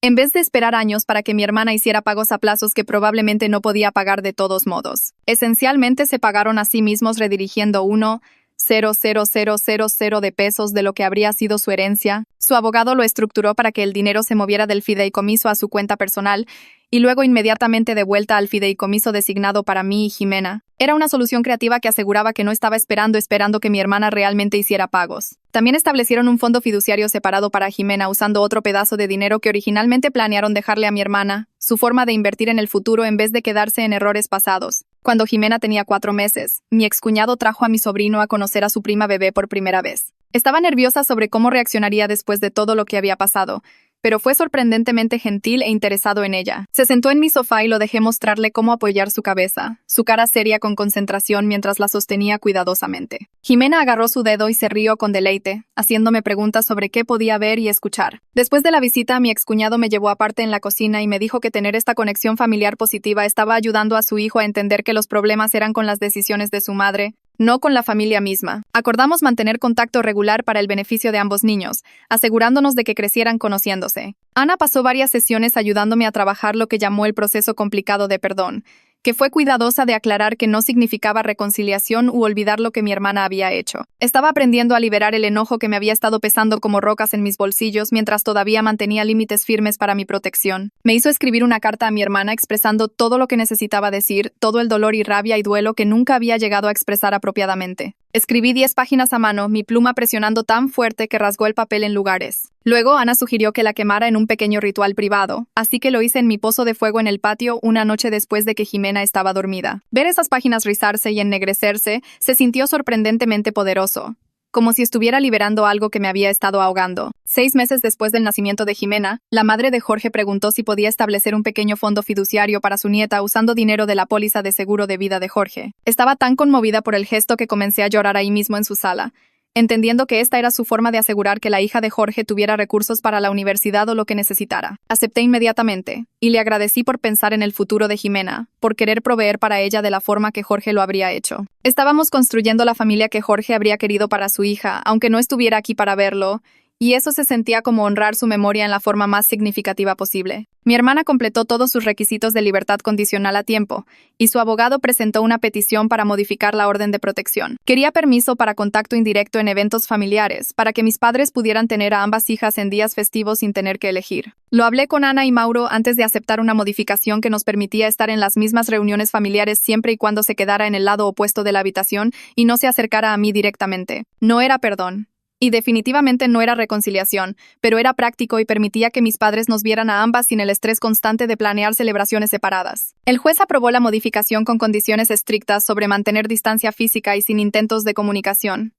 En vez de esperar años para que mi hermana hiciera pagos a plazos que probablemente no podía pagar de todos modos, esencialmente se pagaron a sí mismos redirigiendo 1,00000 de pesos de lo que habría sido su herencia. Su abogado lo estructuró para que el dinero se moviera del fideicomiso a su cuenta personal y luego inmediatamente de vuelta al fideicomiso designado para mí y Jimena. Era una solución creativa que aseguraba que no estaba esperando que mi hermana realmente hiciera pagos. También establecieron un fondo fiduciario separado para Jimena usando otro pedazo de dinero que originalmente planearon dejarle a mi hermana, su forma de invertir en el futuro en vez de quedarse en errores pasados. Cuando Jimena tenía 4 meses, mi excuñado trajo a mi sobrino a conocer a su prima bebé por primera vez. Estaba nerviosa sobre cómo reaccionaría después de todo lo que había pasado, pero fue sorprendentemente gentil e interesado en ella. Se sentó en mi sofá y lo dejé mostrarle cómo apoyar su cabeza, su cara seria con concentración mientras la sostenía cuidadosamente. Jimena agarró su dedo y se rió con deleite, haciéndome preguntas sobre qué podía ver y escuchar. Después de la visita, mi excuñado me llevó aparte en la cocina y me dijo que tener esta conexión familiar positiva estaba ayudando a su hijo a entender que los problemas eran con las decisiones de su madre, no con la familia misma. Acordamos mantener contacto regular para el beneficio de ambos niños, asegurándonos de que crecieran conociéndose. Ana pasó varias sesiones ayudándome a trabajar lo que llamó el proceso complicado de perdón, que fue cuidadosa de aclarar que no significaba reconciliación u olvidar lo que mi hermana había hecho. Estaba aprendiendo a liberar el enojo que me había estado pesando como rocas en mis bolsillos mientras todavía mantenía límites firmes para mi protección. Me hizo escribir una carta a mi hermana expresando todo lo que necesitaba decir, todo el dolor y rabia y duelo que nunca había llegado a expresar apropiadamente. Escribí 10 páginas a mano, mi pluma presionando tan fuerte que rasgó el papel en lugares. Luego, Ana sugirió que la quemara en un pequeño ritual privado, así que lo hice en mi pozo de fuego en el patio una noche después de que Jimena estaba dormida. Ver esas páginas rizarse y ennegrecerse se sintió sorprendentemente poderoso, como si estuviera liberando algo que me había estado ahogando. 6 meses después del nacimiento de Jimena, la madre de Jorge preguntó si podía establecer un pequeño fondo fiduciario para su nieta usando dinero de la póliza de seguro de vida de Jorge. Estaba tan conmovida por el gesto que comencé a llorar ahí mismo en su sala, entendiendo que esta era su forma de asegurar que la hija de Jorge tuviera recursos para la universidad o lo que necesitara. Acepté inmediatamente, y le agradecí por pensar en el futuro de Jimena, por querer proveer para ella de la forma que Jorge lo habría hecho. Estábamos construyendo la familia que Jorge habría querido para su hija, aunque no estuviera aquí para verlo, y eso se sentía como honrar su memoria en la forma más significativa posible. Mi hermana completó todos sus requisitos de libertad condicional a tiempo, y su abogado presentó una petición para modificar la orden de protección. Quería permiso para contacto indirecto en eventos familiares, para que mis padres pudieran tener a ambas hijas en días festivos sin tener que elegir. Lo hablé con Ana y Mauro antes de aceptar una modificación que nos permitía estar en las mismas reuniones familiares siempre y cuando se quedara en el lado opuesto de la habitación y no se acercara a mí directamente. No era perdón. Y definitivamente no era reconciliación, pero era práctico y permitía que mis padres nos vieran a ambas sin el estrés constante de planear celebraciones separadas. El juez aprobó la modificación con condiciones estrictas sobre mantener distancia física y sin intentos de comunicación,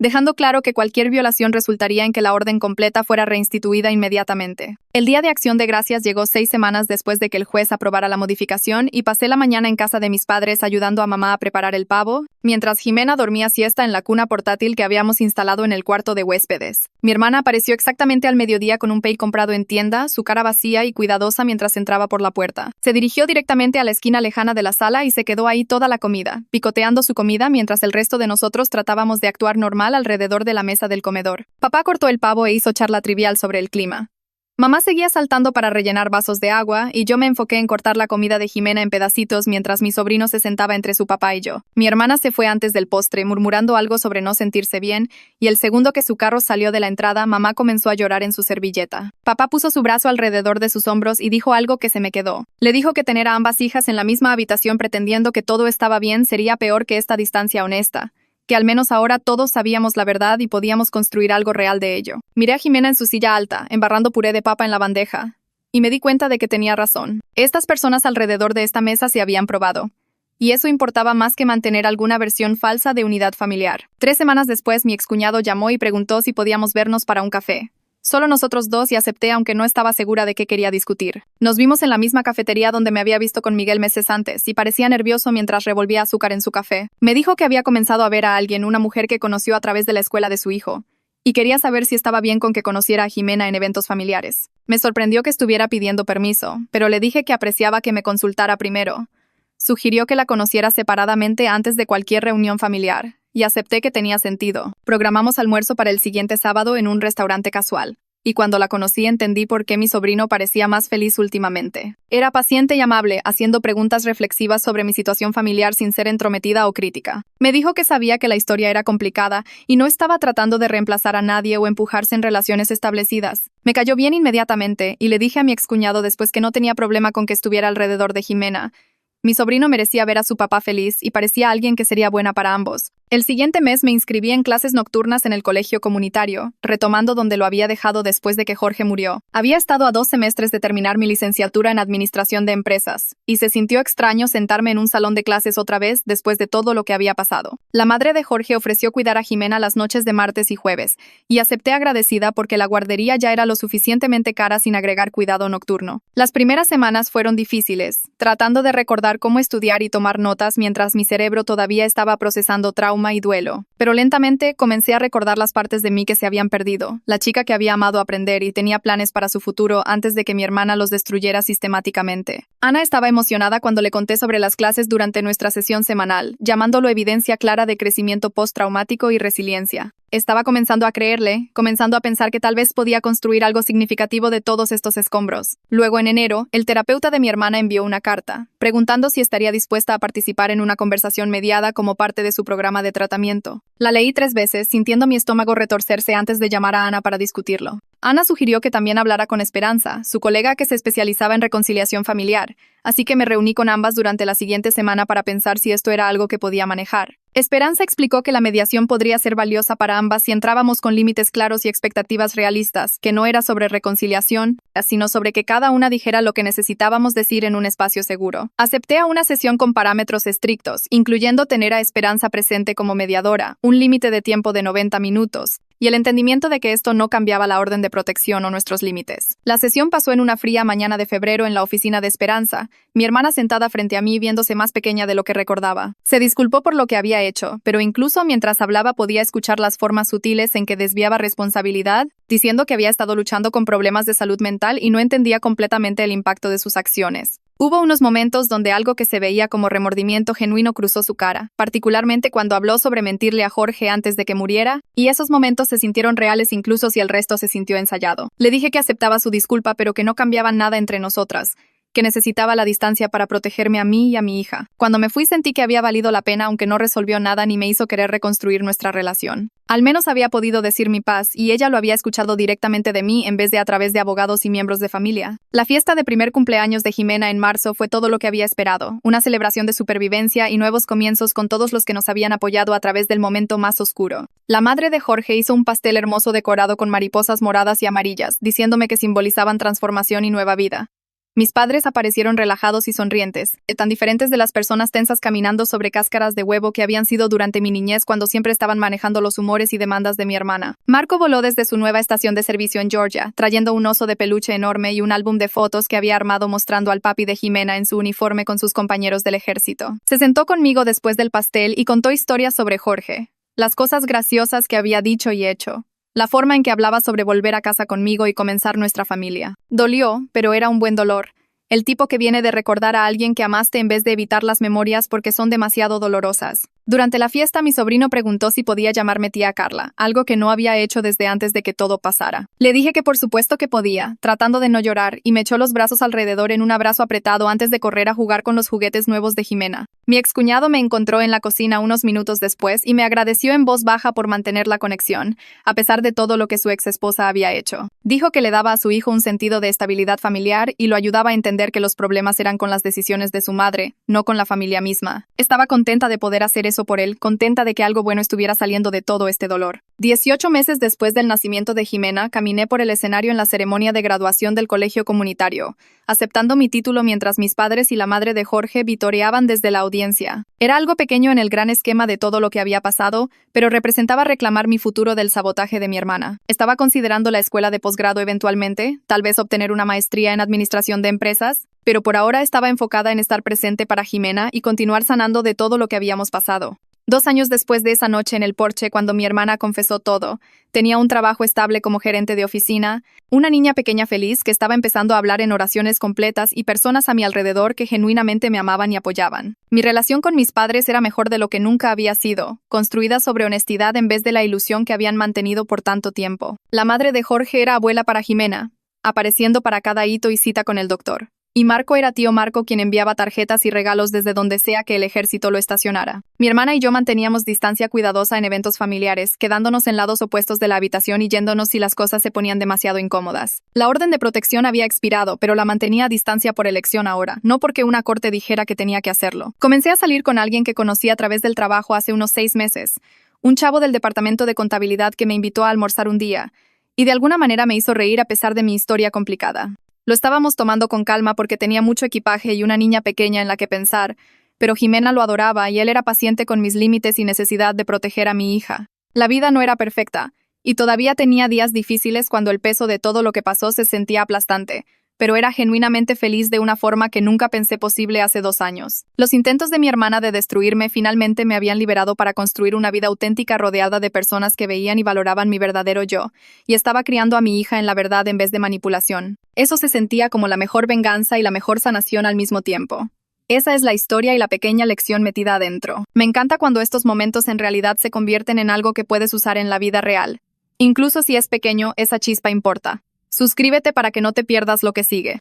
dejando claro que cualquier violación resultaría en que la orden completa fuera reinstituida inmediatamente. El Día de Acción de Gracias llegó 6 semanas después de que el juez aprobara la modificación y pasé la mañana en casa de mis padres ayudando a mamá a preparar el pavo, mientras Jimena dormía siesta en la cuna portátil que habíamos instalado en el cuarto de huéspedes. Mi hermana apareció exactamente al mediodía con un pay comprado en tienda, su cara vacía y cuidadosa mientras entraba por la puerta. Se dirigió directamente a la esquina lejana de la sala y se quedó ahí toda la comida, picoteando su comida mientras el resto de nosotros tratábamos de actuar normal alrededor de la mesa del comedor. Papá cortó el pavo e hizo charla trivial sobre el clima. Mamá seguía saltando para rellenar vasos de agua, y yo me enfoqué en cortar la comida de Jimena en pedacitos mientras mi sobrino se sentaba entre su papá y yo. Mi hermana se fue antes del postre, murmurando algo sobre no sentirse bien, y el segundo que su carro salió de la entrada, mamá comenzó a llorar en su servilleta. Papá puso su brazo alrededor de sus hombros y dijo algo que se me quedó. Le dijo que tener a ambas hijas en la misma habitación pretendiendo que todo estaba bien sería peor que esta distancia honesta, que al menos ahora todos sabíamos la verdad y podíamos construir algo real de ello. Miré a Jimena en su silla alta, embarrando puré de papa en la bandeja, y me di cuenta de que tenía razón. Estas personas alrededor de esta mesa se habían probado, y eso importaba más que mantener alguna versión falsa de unidad familiar. 3 semanas después, mi excuñado llamó y preguntó si podíamos vernos para un café. Solo nosotros dos y acepté aunque no estaba segura de qué quería discutir. Nos vimos en la misma cafetería donde me había visto con Miguel meses antes y parecía nervioso mientras revolvía azúcar en su café. Me dijo que había comenzado a ver a alguien, una mujer que conoció a través de la escuela de su hijo, y quería saber si estaba bien con que conociera a Jimena en eventos familiares. Me sorprendió que estuviera pidiendo permiso, pero le dije que apreciaba que me consultara primero. Sugirió que la conociera separadamente antes de cualquier reunión familiar, y acepté que tenía sentido. Programamos almuerzo para el siguiente sábado en un restaurante casual, y cuando la conocí entendí por qué mi sobrino parecía más feliz últimamente. Era paciente y amable, haciendo preguntas reflexivas sobre mi situación familiar sin ser entrometida o crítica. Me dijo que sabía que la historia era complicada y no estaba tratando de reemplazar a nadie o empujarse en relaciones establecidas. Me cayó bien inmediatamente y le dije a mi excuñado después que no tenía problema con que estuviera alrededor de Jimena. Mi sobrino merecía ver a su papá feliz y parecía alguien que sería buena para ambos. El siguiente mes me inscribí en clases nocturnas en el colegio comunitario, retomando donde lo había dejado después de que Jorge murió. Había estado a 2 semestres de terminar mi licenciatura en Administración de Empresas, y se sintió extraño sentarme en un salón de clases otra vez después de todo lo que había pasado. La madre de Jorge ofreció cuidar a Jimena las noches de martes y jueves, y acepté agradecida porque la guardería ya era lo suficientemente cara sin agregar cuidado nocturno. Las primeras semanas fueron difíciles, tratando de recordar cómo estudiar y tomar notas mientras mi cerebro todavía estaba procesando trauma y duelo. Pero lentamente comencé a recordar las partes de mí que se habían perdido, la chica que había amado aprender y tenía planes para su futuro antes de que mi hermana los destruyera sistemáticamente. Ana estaba emocionada cuando le conté sobre las clases durante nuestra sesión semanal, llamándolo evidencia clara de crecimiento postraumático y resiliencia. Estaba comenzando a creerle, comenzando a pensar que tal vez podía construir algo significativo de todos estos escombros. Luego, en enero, el terapeuta de mi hermana envió una carta, preguntando si estaría dispuesta a participar en una conversación mediada como parte de su programa de tratamiento. La leí 3 veces, sintiendo mi estómago retorcerse antes de llamar a Ana para discutirlo. Ana sugirió que también hablara con Esperanza, su colega que se especializaba en reconciliación familiar, así que me reuní con ambas durante la siguiente semana para pensar si esto era algo que podía manejar. Esperanza explicó que la mediación podría ser valiosa para ambas si entrábamos con límites claros y expectativas realistas, que no era sobre reconciliación, sino sobre que cada una dijera lo que necesitábamos decir en un espacio seguro. Acepté a una sesión con parámetros estrictos, incluyendo tener a Esperanza presente como mediadora, un límite de tiempo de 90 minutos, y el entendimiento de que esto no cambiaba la orden de protección o nuestros límites. La sesión pasó en una fría mañana de febrero en la oficina de Esperanza, mi hermana sentada frente a mí viéndose más pequeña de lo que recordaba. Se disculpó por lo que había hecho, pero incluso mientras hablaba podía escuchar las formas sutiles en que desviaba responsabilidad, diciendo que había estado luchando con problemas de salud mental y no entendía completamente el impacto de sus acciones. Hubo unos momentos donde algo que se veía como remordimiento genuino cruzó su cara, particularmente cuando habló sobre mentirle a Jorge antes de que muriera, y esos momentos se sintieron reales incluso si el resto se sintió ensayado. Le dije que aceptaba su disculpa pero que no cambiaba nada entre nosotras, que necesitaba la distancia para protegerme a mí y a mi hija. Cuando me fui sentí que había valido la pena aunque no resolvió nada ni me hizo querer reconstruir nuestra relación. Al menos había podido decir mi paz y ella lo había escuchado directamente de mí en vez de a través de abogados y miembros de familia. La fiesta de primer cumpleaños de Jimena en marzo fue todo lo que había esperado, una celebración de supervivencia y nuevos comienzos con todos los que nos habían apoyado a través del momento más oscuro. La madre de Jorge hizo un pastel hermoso decorado con mariposas moradas y amarillas, diciéndome que simbolizaban transformación y nueva vida. Mis padres aparecieron relajados y sonrientes, tan diferentes de las personas tensas caminando sobre cáscaras de huevo que habían sido durante mi niñez cuando siempre estaban manejando los humores y demandas de mi hermana. Marco voló desde su nueva estación de servicio en Georgia, trayendo un oso de peluche enorme y un álbum de fotos que había armado mostrando al papi de Jimena en su uniforme con sus compañeros del ejército. Se sentó conmigo después del pastel y contó historias sobre Jorge, las cosas graciosas que había dicho y hecho. La forma en que hablaba sobre volver a casa conmigo y comenzar nuestra familia. Dolió, pero era un buen dolor. El tipo que viene de recordar a alguien que amaste en vez de evitar las memorias porque son demasiado dolorosas. Durante la fiesta, mi sobrino preguntó si podía llamarme tía Carla, algo que no había hecho desde antes de que todo pasara. Le dije que por supuesto que podía, tratando de no llorar, y me echó los brazos alrededor en un abrazo apretado antes de correr a jugar con los juguetes nuevos de Jimena. Mi excuñado me encontró en la cocina unos minutos después y me agradeció en voz baja por mantener la conexión, a pesar de todo lo que su ex esposa había hecho. Dijo que le daba a su hijo un sentido de estabilidad familiar y lo ayudaba a entender que los problemas eran con las decisiones de su madre, no con la familia misma. Estaba contenta de poder hacer eso por él, contenta de que algo bueno estuviera saliendo de todo este dolor. 18 meses después del nacimiento de Jimena, caminé por el escenario en la ceremonia de graduación del colegio comunitario, aceptando mi título mientras mis padres y la madre de Jorge vitoreaban desde la audiencia. Era algo pequeño en el gran esquema de todo lo que había pasado, pero representaba reclamar mi futuro del sabotaje de mi hermana. Estaba considerando la escuela de posgrado eventualmente, tal vez obtener una maestría en administración de empresas, pero por ahora estaba enfocada en estar presente para Jimena y continuar sanando de todo lo que habíamos pasado. 2 años después de esa noche en el porche, cuando mi hermana confesó todo, tenía un trabajo estable como gerente de oficina, una niña pequeña feliz que estaba empezando a hablar en oraciones completas y personas a mi alrededor que genuinamente me amaban y apoyaban. Mi relación con mis padres era mejor de lo que nunca había sido, construida sobre honestidad en vez de la ilusión que habían mantenido por tanto tiempo. La madre de Jorge era abuela para Jimena, apareciendo para cada hito y cita con el doctor. Y Marco era tío Marco quien enviaba tarjetas y regalos desde donde sea que el ejército lo estacionara. Mi hermana y yo manteníamos distancia cuidadosa en eventos familiares, quedándonos en lados opuestos de la habitación y yéndonos si las cosas se ponían demasiado incómodas. La orden de protección había expirado, pero la mantenía a distancia por elección ahora, no porque una corte dijera que tenía que hacerlo. Comencé a salir con alguien que conocí a través del trabajo hace unos 6 meses, un chavo del departamento de contabilidad que me invitó a almorzar un día, y de alguna manera me hizo reír a pesar de mi historia complicada. Lo estábamos tomando con calma porque tenía mucho equipaje y una niña pequeña en la que pensar, pero Jimena lo adoraba y él era paciente con mis límites y necesidad de proteger a mi hija. La vida no era perfecta, y todavía tenía días difíciles cuando el peso de todo lo que pasó se sentía aplastante, pero era genuinamente feliz de una forma que nunca pensé posible hace 2 años. Los intentos de mi hermana de destruirme finalmente me habían liberado para construir una vida auténtica rodeada de personas que veían y valoraban mi verdadero yo, y estaba criando a mi hija en la verdad en vez de manipulación. Eso se sentía como la mejor venganza y la mejor sanación al mismo tiempo. Esa es la historia y la pequeña lección metida adentro. Me encanta cuando estos momentos en realidad se convierten en algo que puedes usar en la vida real. Incluso si es pequeño, esa chispa importa. Suscríbete para que no te pierdas lo que sigue.